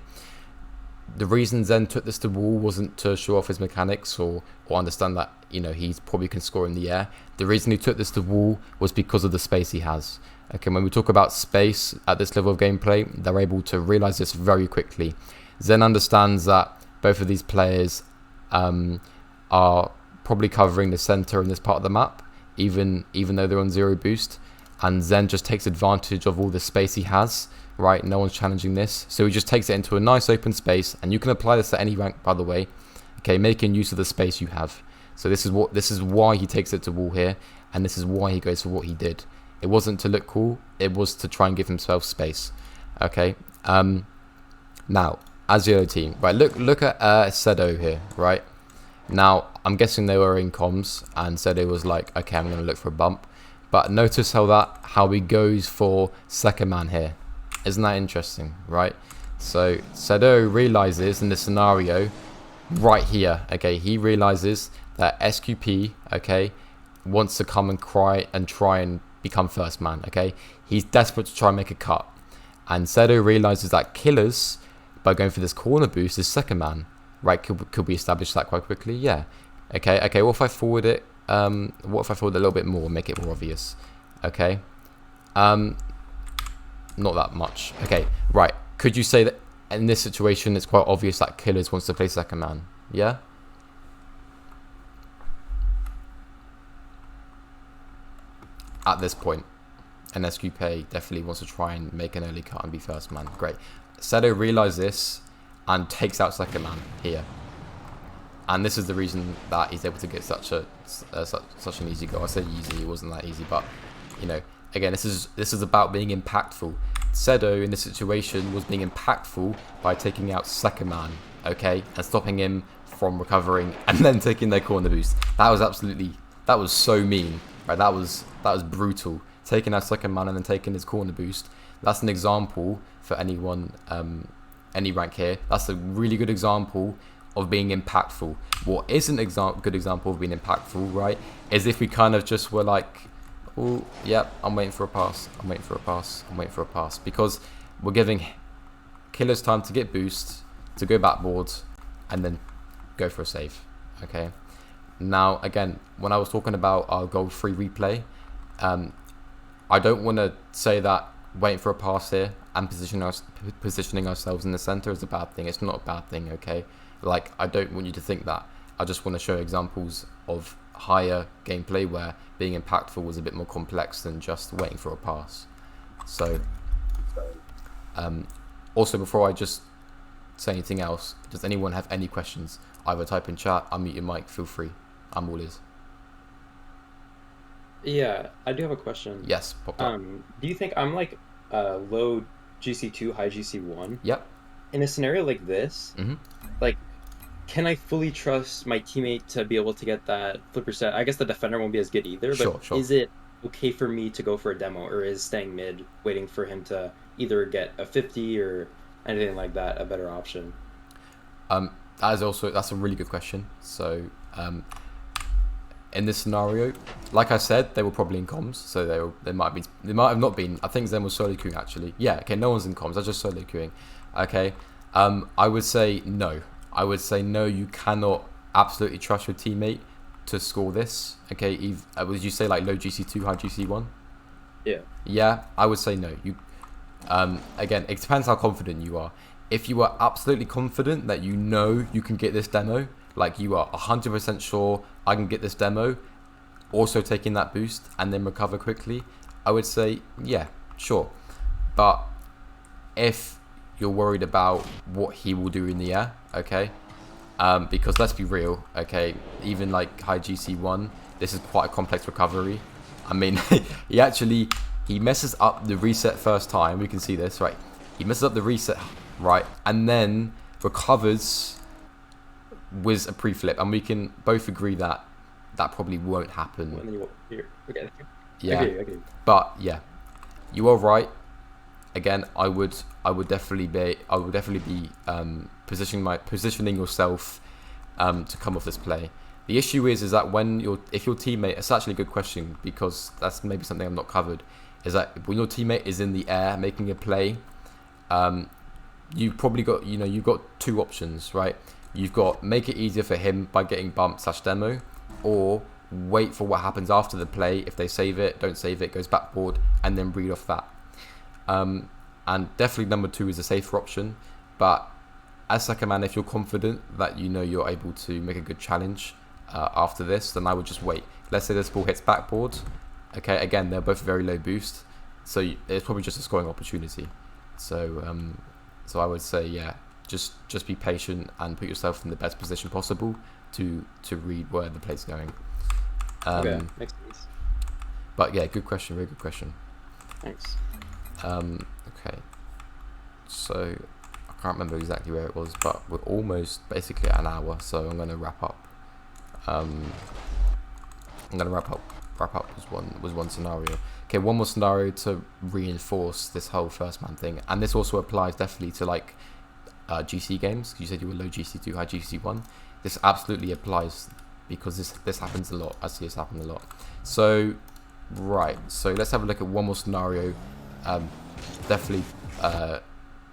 the reason Zen took this to wall wasn't to show off his mechanics or understand that, you know, he probably can score in the air. The reason he took this to wall was because of the space he has. Okay, when we talk about space at this level of gameplay, they're able to realize this very quickly. Zen understands that both of these players are probably covering the center in this part of the map, even though they're on 0 boost. And Zen just takes advantage of all the space he has, right? No one's challenging this. So he just takes it into a nice open space, and you can apply this at any rank, by the way. Okay, making use of the space you have. So this is why he takes it to wall here, and this is why he goes for what he did. It wasn't to look cool, it was to try and give himself space. Okay, now, as the other team, right, look at Sedo here, right? Now, I'm guessing they were in comms, and Sedo was like, okay, I'm going to look for a bump. But notice how he goes for second man here. Isn't that interesting, right? So, Sedo realizes in this scenario, right here, okay, he realizes that SQP, okay, wants to come and try and become first man, okay? He's desperate to try and make a cut. And Sedo realizes that Killers, by going for this corner boost, is second man, right? Could we establish that quite quickly? Yeah. Okay, what if I forward it? What if I forward it a little bit more and make it more obvious? Okay. Not that much. Okay, right. Could you say that in this situation, it's quite obvious that Killers wants to play second man? Yeah? At this point, and SQP definitely wants to try and make an early cut and be first man. Great. Sedo realizes this and takes out second man here. And this is the reason that he's able to get such an easy goal. I said easy, it wasn't that easy, but you know, again, this is about being impactful. Sedo in this situation was being impactful by taking out second man, okay, and stopping him from recovering and then taking their corner boost. That was so mean, right? That was brutal. Taking out second man and then taking his corner boost. That's an example for anyone, any rank here. That's a really good example of being impactful. What isn't a good example of being impactful, right, is if we kind of just were like, oh, yep, I'm waiting for a pass, I'm waiting for a pass, I'm waiting for a pass, because we're giving Killers time to get boost, to go backboard, and then go for a save, okay? Now, again, when I was talking about our goal-free replay, I don't want to say that waiting for a pass here and positioning ourselves in the center is a bad thing. It's not a bad thing, okay? Like, I don't want you to think that. I just want to show examples of higher gameplay where being impactful was a bit more complex than just waiting for a pass. So, also before I just say anything else, does anyone have any questions? Either type in chat, unmute your mic, feel free. I'm all ears. Yeah, I do have a question. Yes, pop up. Do you think I'm like low GC2, high GC1? Yep. In a scenario like this, like, can I fully trust my teammate to be able to get that flipper set? I guess the defender won't be as good either, but Sure. is it okay for me to go for a demo, or is staying mid, waiting for him to either get a 50 or anything like that, a better option? That's a really good question. So in this scenario, like I said, they were probably in comms, so they might have not been. I think Zen was solo queuing actually. Yeah, okay, no one's in comms. That's just solo queuing. Okay, I would say no. I would say no. You cannot absolutely trust your teammate to score this. Okay, would you say like low GC2, high GC1? Yeah. Yeah, I would say no. Again, it depends how confident you are. If you are absolutely confident that you know you can get this demo, like you are 100% sure I can get this demo, also taking that boost and then recover quickly, I would say, yeah, sure. But if you're worried about what he will do in the air, okay, because let's be real, okay, even like high GC1, this is quite a complex recovery. I mean, he messes up the reset first time, we can see this, right? He messes up the reset, right, and then recovers with a pre-flip, and we can both agree that that probably won't happen. Okay. Yeah. Okay. But yeah, you are right. Again, I would definitely be positioning yourself to come off this play. The issue is that if your teammate, it's actually a good question because that's maybe something I've not covered, is that when your teammate is in the air making a play, you've probably got, you've got two options, right? You've got make it easier for him by getting bumped / demo, or wait for what happens after the play. If they save it, don't save it, goes backboard, and then read off that. And definitely number 2 is a safer option. But as second man, if you're confident that you're able to make a good challenge after this, then I would just wait. Let's say this ball hits backboard. Okay, again, they're both very low boost, so it's probably just a scoring opportunity. So I would say, yeah, just be patient and put yourself in the best position possible to read where the play's going. Okay, makes sense. But yeah, good question, very good question. Thanks. Okay, so I can't remember exactly where it was, but we're almost basically at an hour, so I'm going to wrap up. Wrap up was one scenario. Okay, one more scenario to reinforce this whole first man thing, and this also applies definitely to like GC games. You said you were low GC2, high GC1. This absolutely applies because this happens a lot. I see this happen a lot. So right, so let's have a look at one more scenario. Definitely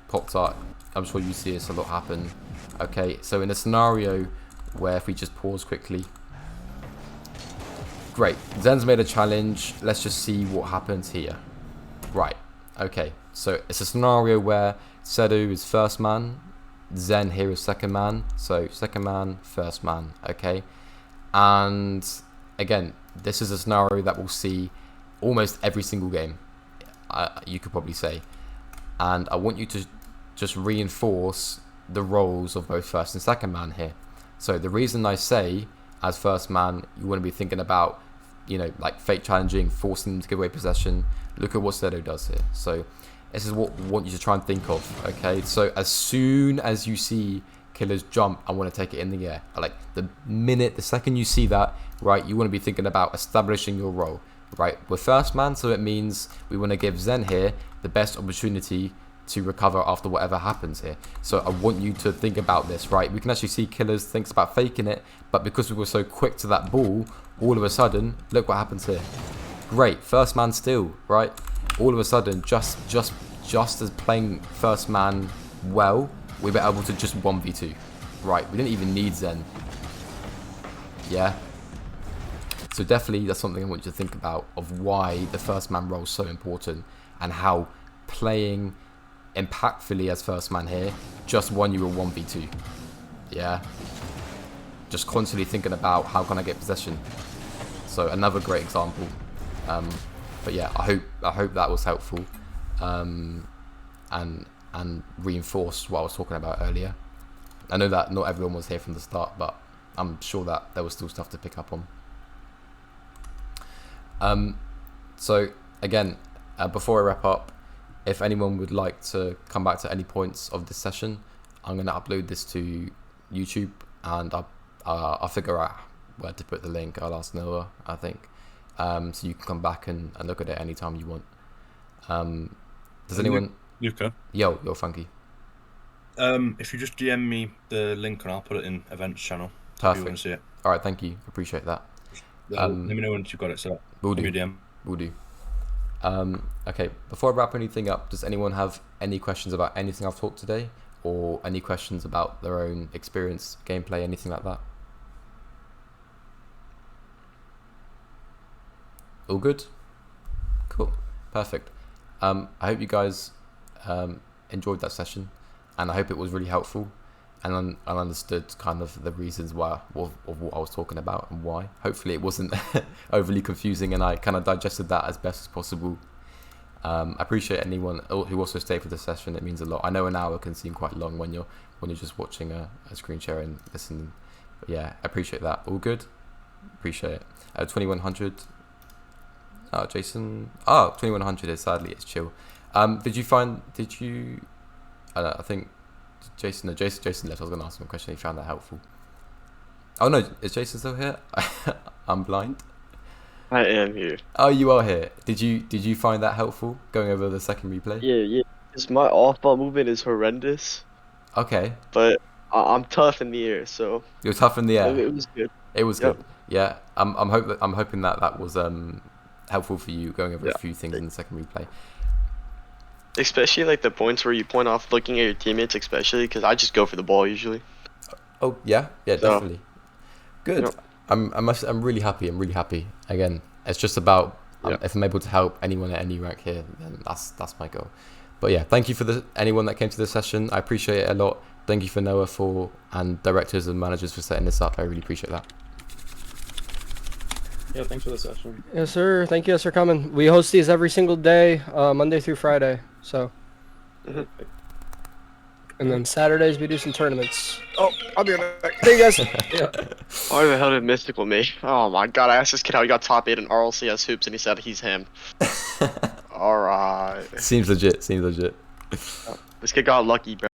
popped up. I'm sure you see this a lot happen. Okay, so in a scenario where, if we just pause quickly. Great, Zen's made a challenge. Let's just see what happens here. Right, okay, so it's a scenario where Sedu is first man, Zen here is second man. So second man, first man, okay? And again, this is a scenario that we'll see almost every single game, you could probably say. And I want you to just reinforce the roles of both first and second man here. So the reason I say as first man, you want to be thinking about, like fake challenging, forcing them to give away possession. Look at what Sedo does here. So this is what we want you to try and think of, okay? So as soon as you see killers jump, I want to take it in the air. Like the second you see that, right, you want to be thinking about establishing your role, right? We're first man, so it means we want to give Zen here the best opportunity to recover after whatever happens here. So I want you to think about this, right? We can actually see killers thinks about faking it, but because we were so quick to that ball, all of a sudden, look what happens here. Great, first man still, right? All of a sudden, just as playing first man well, we were able to just 1v2, right? We didn't even need Zen. Yeah. So definitely that's something I want you to think about, of why the first man role is so important, and how playing impactfully as first man here just won you a 1v2. Yeah, just constantly thinking about how can I get possession. So another great example. But yeah, I hope that was helpful, and reinforced what I was talking about earlier. I know that not everyone was here from the start, but I'm sure that there was still stuff to pick up on. So again, before I wrap up, if anyone would like to come back to any points of this session, I'm going to upload this to YouTube, and I'll figure out where to put the link. I'll ask Noah, I think. So you can come back and look at it anytime you want. Does anyone... Luca, Yo, funky. if you just DM me the link and I'll put it in events channel. So people can Perfect. see it. All right, thank you. Appreciate that. Let me know once you've got it set up. Will Send do. me a DM. Will do. Okay, before I wrap anything up, does anyone have any questions about anything I've talked today, or any questions about their own experience, gameplay, anything like that? All good? Cool. Perfect. I hope you guys enjoyed that session, and I hope it was really helpful, and I understood kind of the reasons why of what I was talking about and why. Hopefully it wasn't overly confusing, and I kind of digested that as best as possible. I appreciate anyone who also stayed for the session. It means a lot. I know an hour can seem quite long when you're just watching a screen share and listening. But yeah, I appreciate that. All good. Appreciate it. 2100. Oh, Jason. Oh, 2100 is sadly it's chill. I think Jason left. I was going to ask him a question. He found that helpful. Oh no, is Jason still here? I'm blind. I am here. Oh, you are here. Did you find that helpful going over the second replay? Yeah. Because my off-ball movement is horrendous, Okay. but I'm tough in the air, so You're tough in the air. it was good. It was Yep. good. Yeah. I'm hoping that was helpful for you going over a few things in the second replay. Especially like the points where you point off looking at your teammates, especially because I just go for the ball usually. Oh yeah, So, definitely. Good. Yep. I'm really happy. I'm really happy. Again, it's just about Yep. if I'm able to help anyone at any rank here, then that's my goal. But yeah, thank you for anyone that came to the session. I appreciate it a lot. Thank you for Noah and directors and managers for setting this up. I really appreciate that. Yeah, thanks for the session. Yes, sir. Thank you guys for coming. We host these every single day, Monday through Friday. So, Mhm. and then Saturdays we do some tournaments. Oh, I'll be right back. See you guys. Yeah. Why the hell did Mystical me? Oh my god, I asked this kid how he got top 8 in RLCS hoops and he said he's him. Alright. Seems legit. This kid got lucky, bro.